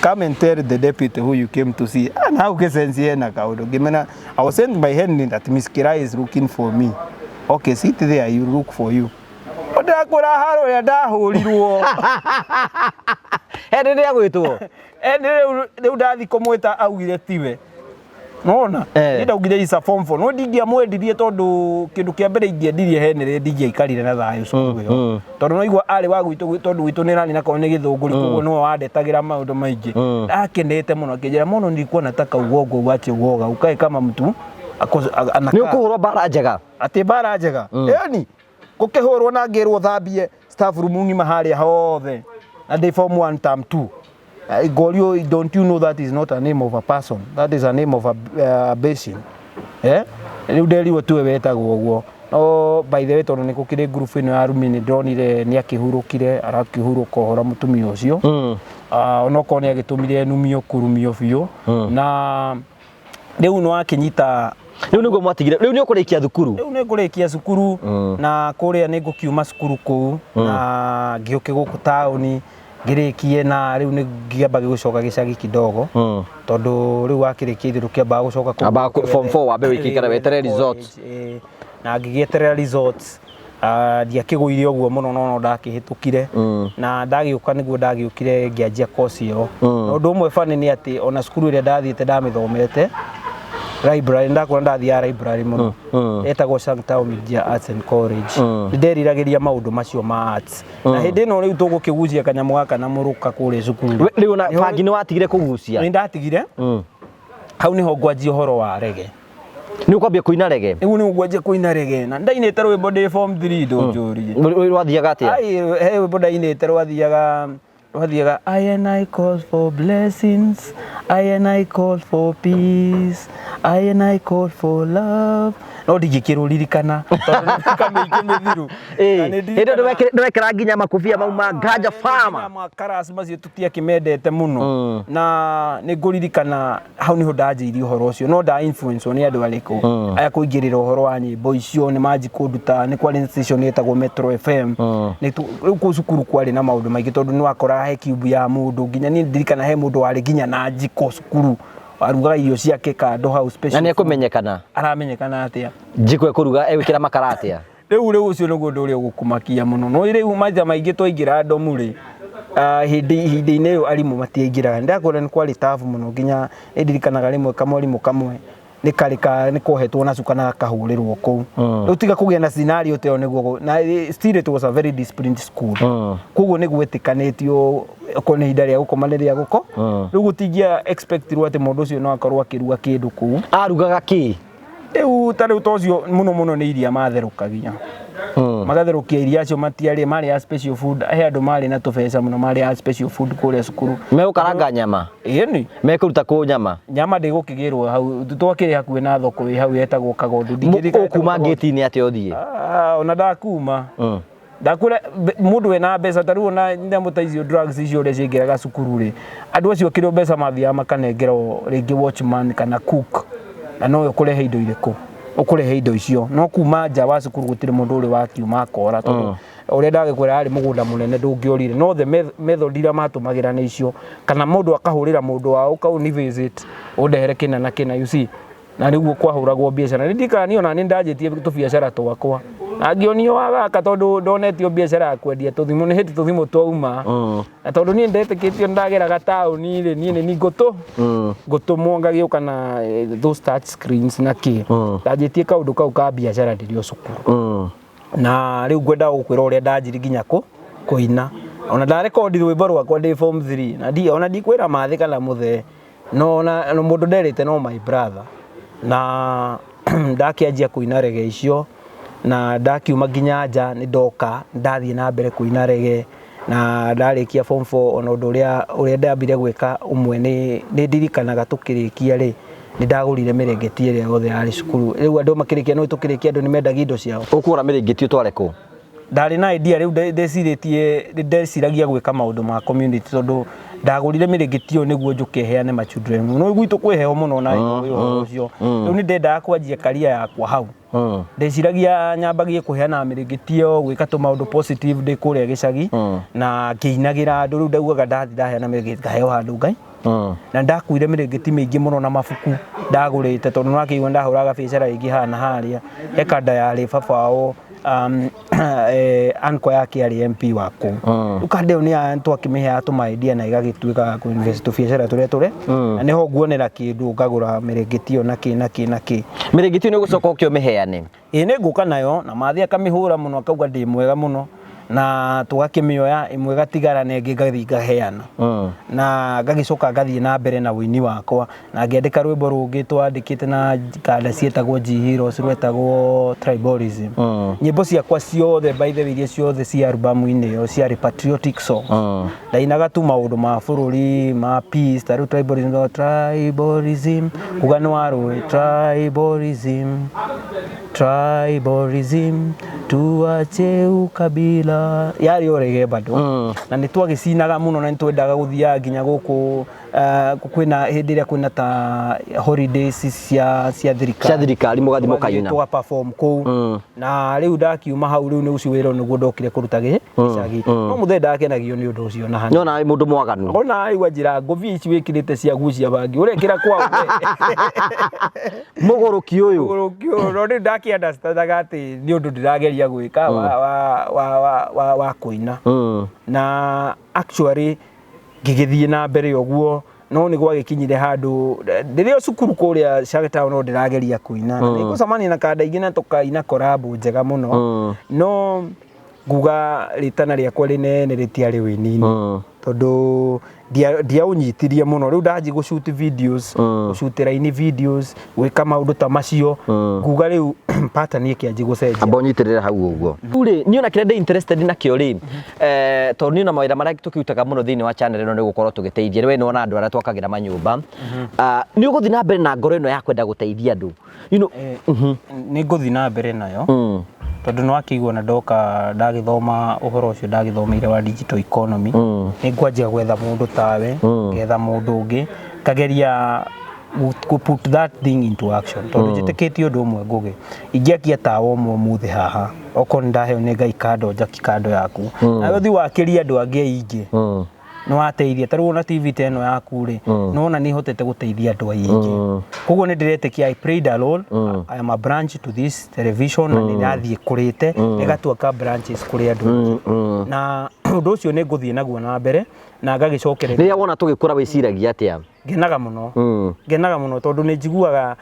Speaker 1: come and tell the deputy who you came to see and how can sense na kaundu ngimena I was sent by Henry that Miss Kirai is looking for me okay sit there you look for you oda kura haro ya ndahurirwo
Speaker 2: Henry agwitwo
Speaker 1: rĩu ndathi kũmwĩta augire tiwe nona ndaugire isa form 4 no ndingiamwendirie tondu kindu kia mbere ingĩendirie Henry ndingĩaikarire na thayũ cukuru ĩyo tondu no igua arĩ wa gwitũ tondu gwitũ nĩ rani na kone Gĩthũngũri koguo no wandetagĩra maũndũ maingĩ akenete mũno akĩnjĩra mũno nilikuwa nataka uoga uache uoga ukae kama mtu
Speaker 2: nĩ ũkũhũrwo mbara njega
Speaker 1: atĩ mbara njega yani gũkĩhũrwo na ngĩrwo thambie staff room ng'ima harĩa hothe na ndĩ form 1 term 2 Gorio, don't you know that is not a name of a person? That is a name of a basin. Riu nderiwo tuwe wetagwo guo. No by the way tondu nĩ gũkĩrĩ group ĩno ya rumi nĩ ndonire nĩ akĩhurũkire arakĩhurũka ũhora mũtumia ũcio. Ona okorwo nĩ agĩtũmire numio kurumio biũ na rĩu no akĩnyita
Speaker 2: rĩu nĩguo mwatigire rĩu nĩ ũkũrĩkia thukuru
Speaker 1: rĩu nĩ ngũrĩkia cukuru na kũrĩa nĩ ngũkiuma cukuru kũu na ngĩũke gũkũ taũni ngirikie na riu ni ngiamba gĩgũcoka gĩcagi kidogo tondu riu wakĩrĩkia ithuĩ tũkĩamba gũcoka
Speaker 2: form 4 wambe wĩkĩkara wetere results
Speaker 1: na ngĩgĩeterera results ndiakĩgũire ũguo mũno no ndakĩhĩtũkire na ndagĩũka nĩguo ndagĩũkire ngĩanjia course ĩyo na ũndũ ũmwe bani nĩ atĩ ona cukuru ĩrĩa ndathiĩte ndamĩthomete library ndakora ndathiaga library mũno etagwo Shantown Media Arts and College nderiragĩria maũndũ macio ma arts na hĩndĩ ĩno rĩu tũgũkĩgucia kanyamũ gaka na mũruka kũrĩa cukuru
Speaker 2: rĩu na bangi nĩ watigire kũgucia
Speaker 1: nĩ ndatigire hau nĩho ngwanjia ũhoro wa rege
Speaker 2: nĩ ũkwambia kũina rege
Speaker 1: rĩu nĩ ngwanjia kũina rege na ndainĩte rwĩmbo ndĩ form 3 ndũnjũrie
Speaker 2: rwathiaga atĩa
Speaker 1: he rwĩmbo ndainĩte rwathiaga I and I call for blessings, I and I call for peace, I and I call for love. No ndigĩkĩrũririkana tondũ kamĩingĩ mĩthiru
Speaker 2: hĩndĩ ndwekĩra nginya makobia mau ma Ganja Farmer
Speaker 1: makarasi macio tũtiakĩmendete mũno na nĩ ngũririkana hau nĩho ndanjĩirie ũhoro ũcio no nda influence nĩ andũ arĩkũ aya kũingĩrĩra ũhoro wa nyĩmbo icio nĩ manji kũnduta nĩ kwarĩ station ĩtagwo Metro FM rĩu kũu cukuru kwarĩ na maũndũ maingĩ tondũ nĩ wakoraga he cube ya mũndũ nginya niĩ ndirikana he mũndũ warĩ nginya na njiko cukuru arugaga irio ciake kando hau special
Speaker 2: na nĩ kũmenyekana
Speaker 1: aramenyekana atĩa
Speaker 2: njiko ĩkũruga ĩgwĩkĩra makara atĩa
Speaker 1: rĩu ũcio nĩguo ũndũ ũrĩa ũgũkũmakia mũno no rĩu maita maingĩ twaingĩra ndomu rĩ hĩndĩ-inĩ ĩyo arimũ matiaingĩraga ndakwĩra nĩ kwarĩ tabu mũno nginya ndirikanaga rĩmwe kamwarimũ kamwe nĩ kohetwo na cuka na kahũrĩrwo kũu rĩu tiga kũgĩa na scenario teo nĩguo na still it was a very disciplined school koguo nĩ gwĩtĩkanĩtio okorwo nĩ ihinda rĩa gũkoma nĩ rĩa gũko rĩu gũtingia expectirwo atĩ mũndũ ũcio no akorwo akĩruga kĩndũ kũu
Speaker 2: arugaga kĩ
Speaker 1: rĩu ta rĩu ta ũcio mũno mũno nĩ iria matherũkagia magatherũkia irio acio matiarĩ marĩ ya special food he andũ marĩ na tũbeca mũno marĩ ya special food kũrĩa cukuru
Speaker 2: megũkaranga nyama
Speaker 1: ĩni
Speaker 2: mekũruta kũ nyama
Speaker 1: ndĩgũkĩgĩrwo hau twakĩrĩ hakuhĩ na thoko ĩ hau yetagwo Kagondu
Speaker 2: ũkuma ngĩti-inĩ atĩ ũthiĩ
Speaker 1: ona ndakuma ndakũra mũndũ wĩna mbeca tarĩu ona nyamũ ta icio drugs icio ũrĩa ciingĩraga cukuru rĩ andũ acio kĩrĩ mbeca mathiaga makanengerwo rĩngĩ watchman kana cook na no ũkũrehe indo irĩkũ ũkũrehe indo icio no kuma nja wa cukuru gũtirĩ mũndũ ũrĩ wakiuma akora tondũ ũrĩa ndagĩkwĩra arĩ mũgũnda mũnene ndũngĩorire no the method iria matũmagĩra nĩ icio kana mũndũ akahũrĩra mũndũ wao kau ni visit ũndehere kĩna na kĩna you see na nĩguo kwahũragwo biacara nĩndikani ona nĩ ndanjĩtie tũbiacara twakwa angĩonio wagaka tondũ ndonetio biacara ya kwendia tũthimũ nĩ hĩti tũthimũ twauma na tondũ niĩ ndetĩkĩtio ndageraga taũni rĩ niĩ nĩ ngũtũmwo ngagĩũka na those touch screens na kĩ ndanjĩtie kaũndũ kau ka biacara ndĩrĩ o cukuru na rĩu ngwenda gũkwĩra ũrĩa ndanjiri nginya kũina ona ndarekondi rwĩmbo rwakwa ndĩ form 3 na ona ndikwĩra mathĩ kana mũthee no mũndũ nderĩte no my brother na ndakĩanjia kũina rege icio na ndakiuma nginya nja nĩ ndoka ndathiĩ na mbere kũina rege na ndarĩkia form 4 ona ũndũ ũrĩa ndambire gwĩka ũmwe nĩ ndirikanaga tũkĩrĩkia rĩ nĩ ndagũrire mĩrengeti ĩrĩa yothe yarĩ cukuru rĩu andũ makĩrĩkia no tũkĩrĩkia andũ nĩ mendagia indo ciao
Speaker 2: ũkũgũra mĩrengeti ũtware kũ
Speaker 1: ndarĩ na idea rĩu ndeciragia gwĩka maũndũ ma community tondũ ndagũrire mĩrengeti ĩyo nĩguo njũke heane ma children no gwitũ kwĩheho mũno na ũcio rĩu nĩ ndendaga kwanjia career yakwa hau ndeciragia nyambagie kũheana mĩrengeti ĩyo gwĩka tũmaũndũ positive ndĩ kũrĩa gĩcagi na ngĩinagĩra andũ rĩu ndaugaga ndathi ndaheana mĩrengeti ngaheo handũ Ngai na ndakuire mĩrengeti mĩingĩ mũno na mabuku ndagũrĩte tondũ no akĩigua ndahũraga biacara ĩngĩ hana harĩa ekanda yarĩ baba wao anko yake arĩ MP wako ukandeo nĩ twakĩmĩheaga tũmaendia na igagĩtuĩka kuinvest biacara tũrĩa na nĩho nguonera kĩndũ ngagũra mĩrengeti ĩyo na kĩ
Speaker 2: mĩrengeti nĩ ũgũcoka ũkĩmĩheane
Speaker 1: nĩ ngũka nayo na mathi akamĩhũra mũno akauga ndĩ mwega mũno na tũgakĩmĩoya ĩmwe gatigara na ĩngĩ ngathi ngaheana na ngagĩcoka ngathiĩ na mbere na wĩini wakwa na ngĩandĩka rwĩmbo rũngĩ twandĩkĩte na kanda ciĩtagwo G Heroes rwetagwo Tribalism nyĩmbo ciakwa ciothe by the way iria ciothe cia albamu-inĩ ĩyo ciarĩ patriotic song ndainaga tu maũndũ ma bũrũri ma peace tarĩu tribalism kuga nĩ warũĩ tribalism tuache ukabila yari orege bado na nĩ twagĩcinaga mũno na nĩ twendaga gũthiaga nginya gũkũ kwĩna hĩndĩ ĩrĩa kwĩna ta holidays cia
Speaker 2: thirikari mũgathi mũkayuna
Speaker 1: twa perform kũu na rĩu ndakiuma hau rĩu nĩ ũcio wĩra nĩguo ndokire kũruta gĩcagi no mũthee ndakenagio nĩ ũndũ ũcio na hani
Speaker 2: no nawe mũndũ mwaganu
Speaker 1: ona aigua njĩra ngũbi ici wĩkĩrĩte cia gucia bangi ũrekĩra kwao
Speaker 2: mũgũrũki ũyũ
Speaker 1: no nĩ ndakĩandastandaga atĩ nĩ ũndũ ndĩrageria gwĩka wa kũina na actually ngĩgĩthiĩ na mbere ũguo no nĩ gwagĩkinyire handũ rĩrĩa cukuru kũrĩa Shagatown no ndĩrageria kũina na nĩngũcemania na kanda ingĩ na tũkaina collab njega mũno no nguga rĩtana rĩakwa rĩnene rĩtiarĩ wĩini-inĩ tondũ ndiaũnyitirie mũno rĩu ndanji gũshoot videos gũshutĩra-ini videos gwĩka maũndũ ta macio nguga rĩu pattern ĩkĩanji gũcenjia
Speaker 2: amba ũnyitĩrĩre hau ũguo rĩ niĩ ona kĩrĩa ndĩ interested nakĩo rĩ tondũ niĩ na mawĩra marĩa tũkĩrutaga mũno thĩinĩ wa channel ĩno nĩ gũkorwo tũgĩteithia we nĩwona andũ arĩa twakagĩra manyũmba nĩ ũgũthiĩ na mbere na ngoro ĩno ya kwenda gũteithia andũ
Speaker 1: nĩ ngũthiĩ na mbere nayo tondũ no akĩigua na ndoka ndagĩthoma ũhoro ũcio ndagĩthomeire wa digital economy nĩ ngwanjia gwetha mũndũ tawe ngetha mũndũ ũngĩ kageria put that thing into action tondũ njĩtĩkĩtie ũndũ ũmwe ngũgĩ ingĩakia tawa ũmwe mũthĩ haha okorwo nĩ ndaheo nĩ Ngai kando njaki kando yaku nawe ũthiĩ wakĩria andũ angĩ aingĩ nĩ wateithia tarĩu ona TV ta ĩno yaku rĩ nĩwona nĩ hotete gũteithia andũ aingĩ koguo nĩ ndĩretĩkia I played a role I am a branch to this television na nĩ rathiĩ kũrĩte ĩgatuĩka branches kũrĩ andũ na ũndũ ũcio nĩ ngũthiĩ naguo na mbere na ngagĩcokereria
Speaker 2: rĩrĩa wona tũgĩkũra wĩciragia atĩa
Speaker 1: ngenaga mũno tondũ nĩ njiguaga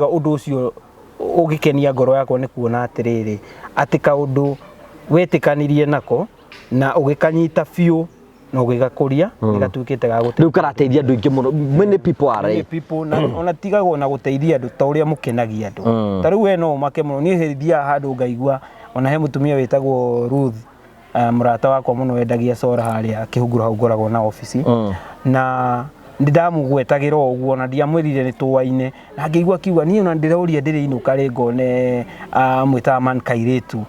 Speaker 1: ũndũ ũcio ũgĩkenia ngoro yakwa nĩ kuona atĩrĩrĩ atĩ kaũndũ wetĩkanirie nako na ũgĩkanyita biũ na ũgĩgakũria gatuĩkĩte ga gũteithia
Speaker 2: rĩu karateithia andũ aingĩ mũno many people are
Speaker 1: na ona tigagwo na gũteithia andũ ta ũrĩa mũkenagia andũ ta rĩu we no ũmake mũno niĩ hĩndĩ handũ ngaigua ona he mutumia witagwo Ruth murata wakwa muno wendagia sora haria kihunguro hau ngoragwo na office na ndamugwetagira uguo na ndiamwirire ni tuwaine na ngĩigua kiuga niĩ ona ndĩroria ndĩrĩ inuka rĩ ngone mwĩtaga Man Karitu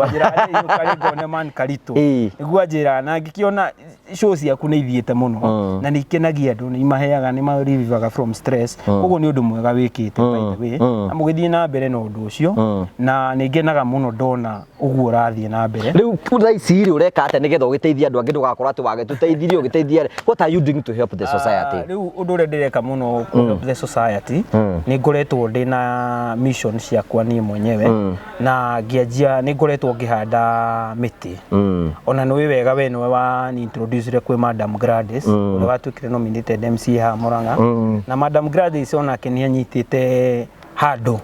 Speaker 1: ajira inuka rĩ ngone Man Karitu nĩguo njĩra na ngĩkĩona show ciaku nĩ ithiĩte mũno na nĩ ikenagia andũ nĩ imaheaga nĩ ma relieve from stress koguo nĩ ũndũ mwega wĩkĩte by the way na mũgĩthiĩ na mbere na ũndũ ũcio na nĩ ngenaga mũno ndona ũguo ũrathiĩ na mbere
Speaker 2: rĩu thaa ici rĩ ũreka atĩa nĩgetha ũgĩteithie andũ angĩ ndũgakorwo atĩ wagĩtũteithirie ũgĩteithia what are you doing to help the society
Speaker 1: rĩu ũndũ ũrĩa ndĩreka mũno help the society nĩ ngoretwo ndĩna mission ciakwa niĩ mwenyewe na ngĩanjia nĩ ngoretwo ngĩhanda mĩtĩ ona nĩ wega we nĩwe wa introduce kwĩ Madam Gladys ũrĩa watuĩkire nominated MC ha Murang'a na Madam Gladys onake nĩ anyitĩte handũ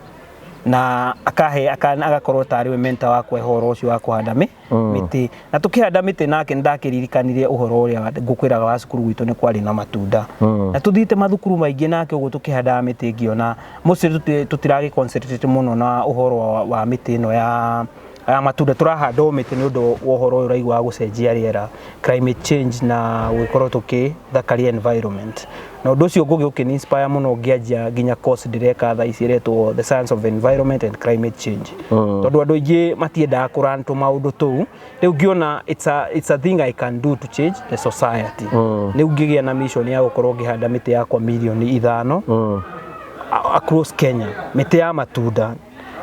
Speaker 1: na agakorwo tarĩ we mentor wakwa ũhoro ũcio wa kũhanda mĩtĩ na tũkĩhanda mĩtĩ nake ndakĩririkanirie ũhoro ũrĩa ngũkwĩraga wa cukuru witũ nĩ kwarĩ na matunda na tũthiĩte mathukuru maingĩ nake ũguo tũkĩhandaga mĩtĩ ngĩona mũciĩ tũtiragĩ concentrate mũno na ũhoro wa mĩtĩ ĩno ya matunda turahanda mĩtĩ nĩ ũndũ wa ũhoro ũyũ ũraigua gũcenjia rĩera climate change na gũkorwo tũkĩthakaria environment na ũndũ ũcio ngũgĩ inspire mũno ngĩanjia nginya course ndĩreka thaa ici ĩretwo the science of environment and climate change tondũ andũ aingĩ matiendaga kũrantũ maũndũ tũu rĩu ngĩona it's a thing I can do to change the society rĩu ngĩgĩa na mission ya gũkorwo ngĩhanda mĩtĩ yakwa milioni 5 across Kenya mĩtĩ ya matunda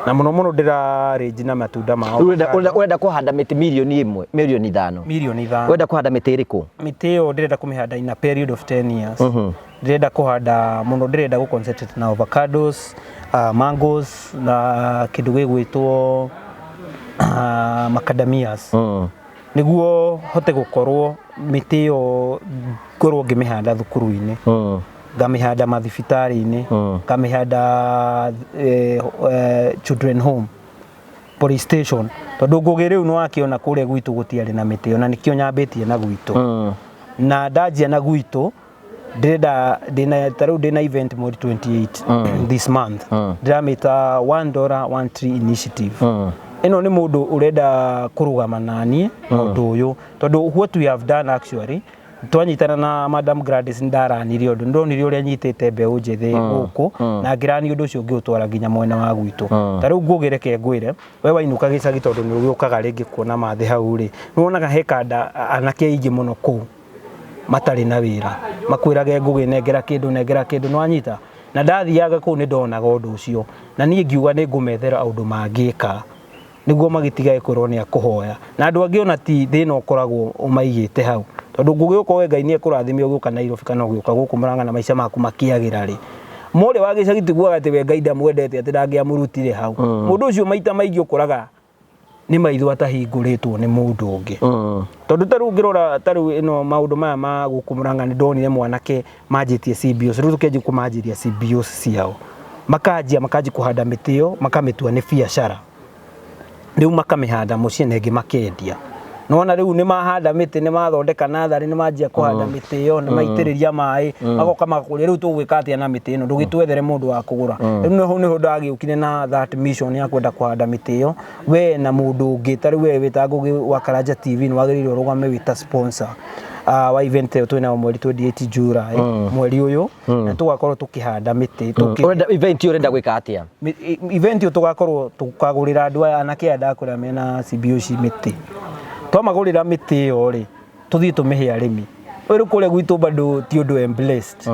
Speaker 1: na muno ndĩrarĩnji na matunda mao
Speaker 2: urenda kũhanda mĩtĩ milioni 5 urenda kũhanda mĩtĩ ĩrĩkũ
Speaker 1: mĩtĩ ĩyo ndĩrenda kũmĩhanda in a period of 10 years ndĩrenda kũhanda muno ndĩrenda gũconcentrate na avocados mangoes na kĩndũ gĩgwĩtwo macadamias nĩguo hote gũkorwo mĩtĩ ĩyo ngorwo ngĩmĩhanda thukuru-inĩ ngamĩhanda mathibitarĩ-inĩ ngamĩhanda children home police station tondũ ngũgĩ rĩu nĩ wakĩona kũrĩa gwitũ gũtiarĩ na mĩtĩ ona nĩkĩo nyambĩtie na gwitũ na ndanjia na gwitũ ndĩrenda tarĩu ndĩna event mweri 28 this month ndĩramĩta $1 1 tree initiative ĩno nĩ mũndũ ũrenda kũrũgama naniĩ ũndũ ũyũ tondũ what we have done actually twanyitana na Madam Gladys ndaranirie ũndũ ndonire ũrĩa nyitĩte mbeũ njĩthĩ gũkũ na ngĩrani ũndũ ũcio ũngĩũtwara nginya mwena wa gwitũ ta rĩu ngũgĩreke ngwĩre we wainuka gĩcagi tondũ nĩ ũgĩũkaga rĩngĩ kuona mathĩ hau rĩ nĩ wonaga hekanda anake aingĩ mũno kũu matarĩ na wĩra makwĩrage ngũgĩ nengera kĩndũ nĩ wanyita na ndathiaga kũu nĩ ndonaga ũndũ ũcio na niĩ ngiuga nĩ ngũmethera ũndũ mangĩka nĩguo magĩtigae kũrwo nĩ akũhoya na andũ angĩ ona ti thĩna ũkoragwo ũmaigĩte hau tondũ ngũgĩũka we Ngai nĩ ekũrathime ũgĩũka Nairobi kana ũgĩũka gũkũ Murang'a na maica maku makĩagĩra rĩ mũrĩ wa gĩcagi tiguaga atĩ we Ngai ndamwendete atĩ ndangĩamũrutire hau mũndũ ũcio maita maingĩ ũkoraga nĩ maitho atahingũrĩtwo nĩ mũndũ ũngĩ tondũ tarĩu ngĩrora tarĩu ĩno maũndũ maya ma gũkũ Murang'a nĩ ndonire mwanake manjĩtie CBOs rĩu tũkĩanjia kũmanjĩria CBOs ciao makanjia kũhanda mĩtĩ ĩyo makamĩtua nĩ biacara rĩu makamĩhanda mũciĩ na ĩngĩ makendia nona rĩu nĩ mahanda mĩtĩ nĩ mathondeka natharĩ nĩ manjia kũhanda mĩtĩ ĩyo nĩ maitĩrĩria maĩ magoka makũria rĩu tũgwĩka atĩa na mĩtĩ ĩno ndũgĩtwethere mũndũ wa kũgũra rĩu nĩho ndagĩũkire na that mission ya kwenda kũhanda mĩtĩ ĩyo we na mũndũ ũngĩ tarĩu we wĩta Ngũgĩ wa Karanja TV nĩ wagĩrĩirwo ũrũgame wĩta sponsor wa event ĩyo twĩna mweri 28 July mweri ũyũ na tũgakorwo tũkĩhanda mĩtĩ
Speaker 2: event ũrenda gwĩka atĩa
Speaker 1: event ĩyo tũgakorwo tũkagũrĩra andũ aya anake aya ndakũrĩa mena CBOs mĩtĩ twamagũrĩra mĩtĩ ĩyo rĩ tũthiĩ tũmĩhe arĩmi ũyũ kũrĩa gwitũ bado ti ũndũ blessed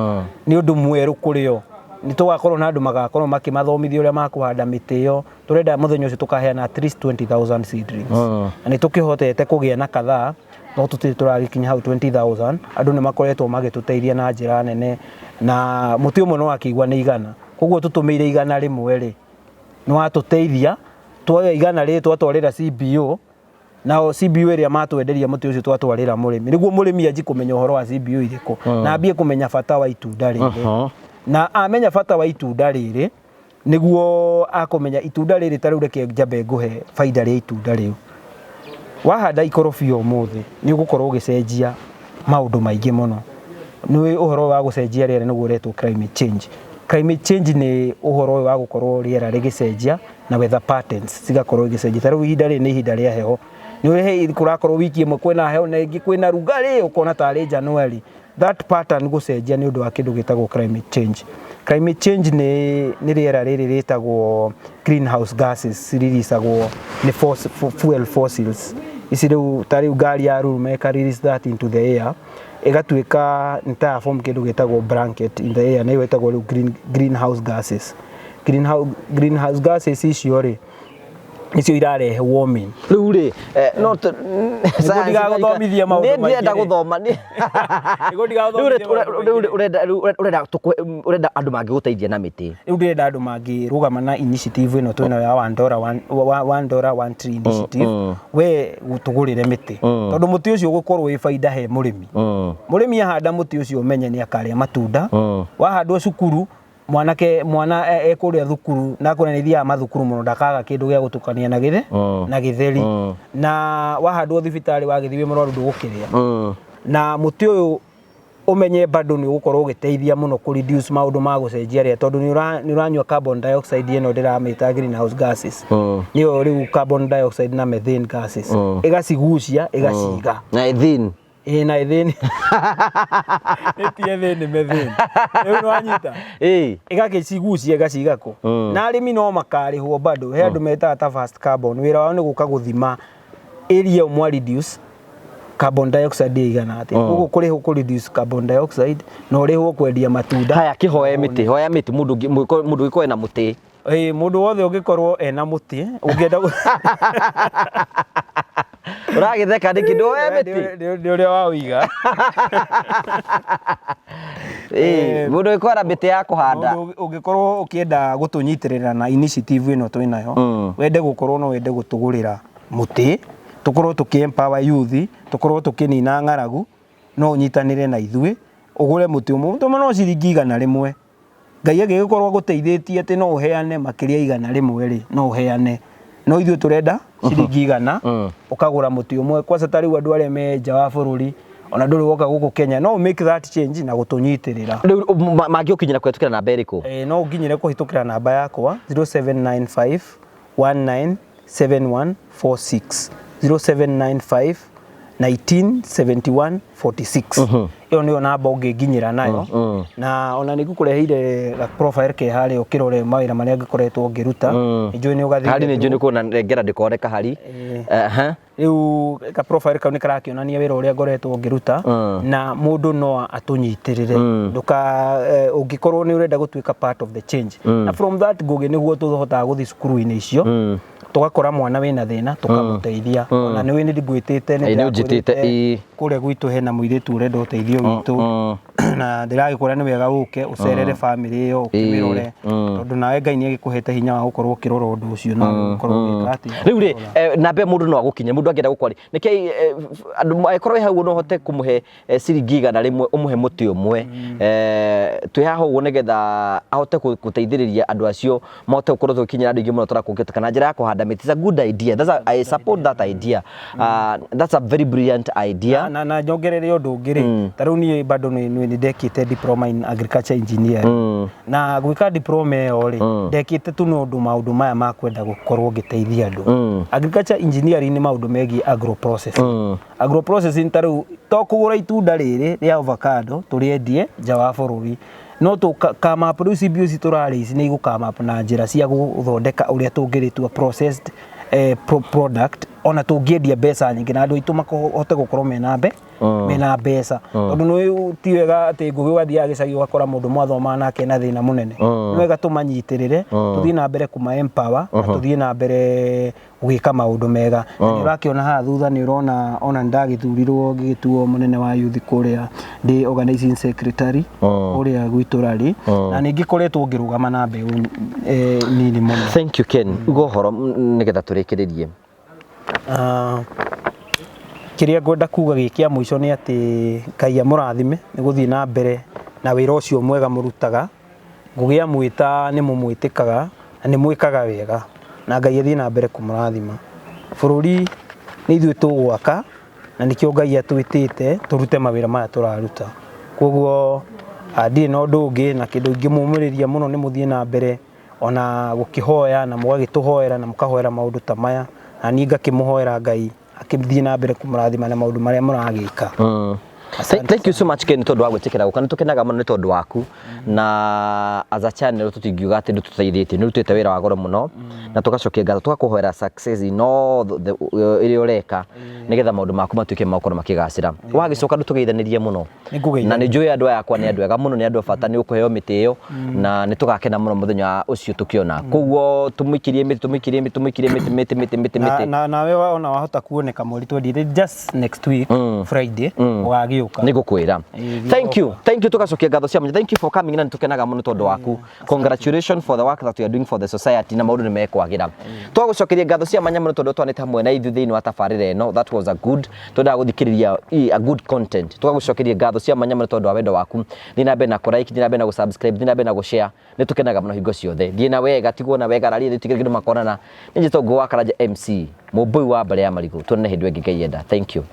Speaker 1: nĩ ũndũ mwerũ kũrĩo nĩ tũgakorwo na andũ magakorwo makĩmathomithia ũrĩa makũhanda mĩtĩ ĩyo tũrenda mũthenya ũcio tũkaheana at least 20,000 seedlings na nĩ tũkĩhotete kũgĩa na kadhaa no tũtirĩ tũragĩkinya hau 20,000 andũ nĩ makoretwo magĩtũteithia na njĩra nene na mũtĩ ũmwe no akĩigua nĩ 100 koguo tũtũmĩire 100 rĩmwe rĩ nĩ watũteithia twoya 100 rĩ twatwarĩra CBO nao CBO ĩrĩa matwenderia mũtĩ ũcio twatwarĩra mũrĩmi nĩguo mũrĩmi anji kũmenya ũhoro wa CBO irĩkũ na ambie kũmenya bata wa itunda rĩrĩ na amenya bata wa itunda rĩrĩ nĩguo akũmenya itunda rĩrĩ tarĩu reke njambe ngũhe faida rĩa itunda rĩu wahanda ikorobia ũmũthĩ nĩ ũgũkorwo ũgĩcenjia maũndũ maingĩ mũno nĩ ũhoro wa gũcenjia rĩera nĩguo ũretwo climate change nĩ ũhoro wa gũkorwo rĩera rĩgĩcenjia na weather patterns cigakorwo igicenjia. Ta riu ihinda rĩrĩ nĩ ihinda rĩa heho, nĩ ũrĩ kũrakorwo wiki ĩmwe kwĩna heho na ĩngĩ kwĩna rugarĩ, ũkona tarĩ January. That pattern gũcenjia nĩ ũndũ wa kĩndũ gĩtagwo climate change. Climate change nĩ rĩera rĩrĩ rĩtagwo greenhouse gases releasagwo nĩ fuel fossils. Ici rĩu ta rĩu ngari ya rũrume release that into the air, ĩgatuĩka nĩ ta form kĩndũ gĩtagwo blanket in the air, na ĩgwĩtagwo rĩu greenhouse gases. Greenhouse gases icio rĩ nicio irarehe warming.
Speaker 2: Rĩu rĩ no
Speaker 1: ndigaguthomithia maũndũ maingĩ.
Speaker 2: Nĩndĩrenda gũthoma urenda andũ mangĩgũteithia na mĩtĩ.
Speaker 1: Rĩu ndĩrenda andũ mangĩrũgama na initiative ĩno twĩnayo ya $1 one tree initiative, we gũtũgũrĩre mĩtĩ, tondũ mũtĩ ũcio ũgũkorwo wĩ baida he mũrĩmi. Mũrĩmi ahanda mũtĩ ũcio ũmenye nĩ akarĩa matunda. Wahandwo cukuru, mwana ekũrĩa thukuru na kũrĩa nĩ thiaga mathukuru mũno, ndakaga kĩndũ gĩa gũtukania na gĩtheri. Na wahandwo thibitarĩ wagĩthiĩ mũrwaru ndũgũkĩrĩa. Na mũtĩ ũyũ ũmenye bado nĩ ũgũkorwo ũgĩteithia mũno kũ reduce maũndũ ma gũcenjia rĩera, tondũ nĩ ũranyua carbon dioxide ĩno ndĩramĩta greenhouse gases. Nĩyo rĩu carbon dioxide na methane gases ĩgacigucia ĩgaciga.
Speaker 2: Na ethene
Speaker 1: na ethene ethene methane rĩu nĩwanyita ĩgagĩcigucia ĩgaciga kũ. Na arĩmi no makarĩhwo bado, he andũ metaga ta fast carbon, wĩra wao nĩ gũka gũthima area mwa reduce carbon dioxide igana atĩa. Ũguo kũrĩhwo kũ reduce carbon dioxide na ũrĩhwo kwendia matunda.
Speaker 2: Haya kĩhoe mĩtĩ, hoya mĩtĩ mũndũ ũgĩkorwo ena mũtĩ.
Speaker 1: Mũndũ wothe ũngĩkorwo ena mũtĩ ũngĩenda
Speaker 2: ũragĩtheka nĩ kĩndũ hoya mĩtĩ
Speaker 1: nĩ ũrĩa waũiga.
Speaker 2: Mũndũ ũgĩkorwo na mĩtĩ ya kũhanda,
Speaker 1: ũngĩkorwo ũkĩenda gũtũnyitĩrĩra na initiative ĩno twĩnayo, wende gũkorwo no wende gũtũgũrĩra mũtĩ, tũkorwo tũkĩ-empower youth, tũkorwo tũkĩnina ng'aragu, no ũnyitanĩre na ithuĩ ũgũre mũtĩ ũmwe. Mũtĩ no ciringi 100. Ngai agĩgĩkorwo gũteithĩtie atĩ no ũheane makĩria 100 rĩ, no ũheane. No ithuĩ tũrenda ciringi 100 ũkagũra mũtĩ ũmwe. Kwanza ta rĩu andũ arĩa me nja wa bũrũri, ona ndũrĩ woka gũkũ Kenya, no make that change na gũtũnyitĩrĩra.
Speaker 2: Rĩu mangĩũkinyĩra kũhĩtũkĩra namba ĩrĩkũ?
Speaker 1: No ũkinyĩre kũhĩtũkĩra namba yakwa 0795 197146 0795 197146. Iyo nĩyo namba ũngĩnginyĩra nayo. Na ona nĩ ngũkũreheire profile ke harĩa ũkĩrore mawĩra marĩa ngĩkoretwo ngĩruta. Nĩnjũĩ nĩ ũgathiĩ
Speaker 2: hari, nĩnjũĩ nĩ kuona ngera ndĩkoneka hari.
Speaker 1: Rĩu ka profile kau nĩ karakĩonania wĩra ũrĩa ngoretwo ngĩruta, na mũndũ no atũnyitĩrĩre. Ũngĩkorwo nĩ ũrenda gũtuĩka part of the change, na from that ngũgĩ nĩguo tũhotaga gũthiĩ cukuru-inĩ icio tugakora mwana wĩna thĩna tukamũteithia. Ona nĩ wĩnĩ ngwĩtĩte nĩ kũrĩa gwitũ hena mũirĩtu ũrenda ũteithio witũ, na ndĩragĩkũra nĩ wega ũke ũcerere family ĩyo ũkĩmĩrore, tondũ nawe Ngai nĩ agĩkũhete hinya wa gũkorwo ũkĩrora ũndũ ũcio na gũkorwo ũgĩka atĩ.
Speaker 2: Rĩu rĩ namba mũndũ no agũkinye, mũndũ angĩenda gũkwarĩ nĩkĩ andũ agĩkorwo hau no hote kũmũhe ciringi 100 ũmũhe mũtĩ ũmwe. Twĩ haha ũguo nĩgetha ahote gũteithĩrĩria andũ acio mahote gũkorwo tũkinyĩra andũ aingĩ mũno tũrakũngĩtĩka na njĩra ya kũhanda mĩtĩ. It's a good idea. I support that idea. That's a very brilliant idea.
Speaker 1: Na njongerere ũndũ ũngĩ rĩ, ta rĩu niĩ bado nĩ ndekĩte diploma in agriculture engineering, na gwĩka diploma ĩyo rĩ ndekĩte tu maũndũ maya ma kwenda gũkorwo ngĩteithia andũ. Agriculture engineering nĩ maũndũ megiĩ agro processing. Agro processing ta rĩu to kũgũra itunda rĩrĩ rĩa avocado tũrĩendie nja wa bũrũri, no tũkamap rĩu CBO ici tũrarĩ ici nĩ igũkamap na njĩra cia gũthondeka ũrĩa tũngĩrĩtua processed product, ona tũngĩendia mbeca nyingĩ na andũ aitũ mahote gũkorwo mena mbeca. Tondũ nĩ ti wega atĩ ngũgĩ wathiaga gĩcagi ũgakora mũndũ mwathoma nake na thĩna mũnene. Nĩ wega tũmanyitĩrĩre, tũthiĩ na mbere kũma-empower na tũthiĩ na mbere gwĩka maũndũ mega. Na nĩ ũrakĩona haha thutha nĩ ũrona ona nĩ ndagĩthurirwo ngĩgĩtuo mũnene wa youth kũrĩa ndĩ organizing secretary kũrĩa gwitũ rarĩ, na ningĩ koretwo ngĩrũgama na mbeũ nini mũno.
Speaker 2: Thank you Ken. Ugo horo nĩgetha tũrĩkĩrĩrie.
Speaker 1: Kĩrĩa ngwenda kuga gĩkĩa mũico nĩ atĩ Ngai amũrathime nĩ gũthiĩ na mbere na wĩra ũcio mwega mũrutaga. Ngũgĩ amwĩta nĩ mũmwĩtĩkaga na nĩ mwĩkaga wega, na Ngai athiĩ na mbere kũmũrathima. Bũrũri nĩ ithuĩ tũgwaka na nĩkĩo Ngai atwĩtĩte tũrute mawĩra maya tũraruta. Koguo ndirĩ na ũndũ ũngĩ na kĩndũ ingĩmũmĩrĩria mũno nĩ mũthiĩ na mbere ona gukihoya na mugagituhoera na mukahoera maundu ta maya na ni ngakimuhoera Ngai akithii na mbere kumurathima na maundu maria muragika.
Speaker 2: Thank you so much Ken tondu wa gwitikira guka nitukenaga muno ni tondu waku na as a channel tutingiuga ati ndututeithĩtie nirutĩte wĩra wa goro muno na tugacokia ngatho tugakuhoera success no iria ureka nigetha maundu maku matuike makorwo makigacira wagicoka ndutugeithanirie muno na ni njui andu yakwa ni andu ega muno ni andu bata ni ukuheo mĩtĩo na nitugakena muno muthenya ucio tukiona koguo tumuikirie mĩtĩ
Speaker 1: na we ona wahota kuoneka mweri 20 just next week Friday ugagiuka
Speaker 2: nigukwira thank you tugacokia ngatho cia thank you for coming na nitukenaga muno tondu waku congratulations for the work that you are doing for the society na maundu ni mekwagira twagucokeria ngatho cia manya muno tondu twanite hamwe na ithu thiini wa tabarira eno that was a good tondu guthikiriria a good content twagucokeria ngatho cia manya muno tondu wa wendo waku ni na be na ku like ni na be na ku subscribe ni na be na ku share nitukenaga muno hingo ciothe thie na wega tiguo na wega rari thitigire kindu makonana ni jitongo wa Karanja MC mubui wa mbere ya marigo tuonane hindu ingi Ngai enda thank you.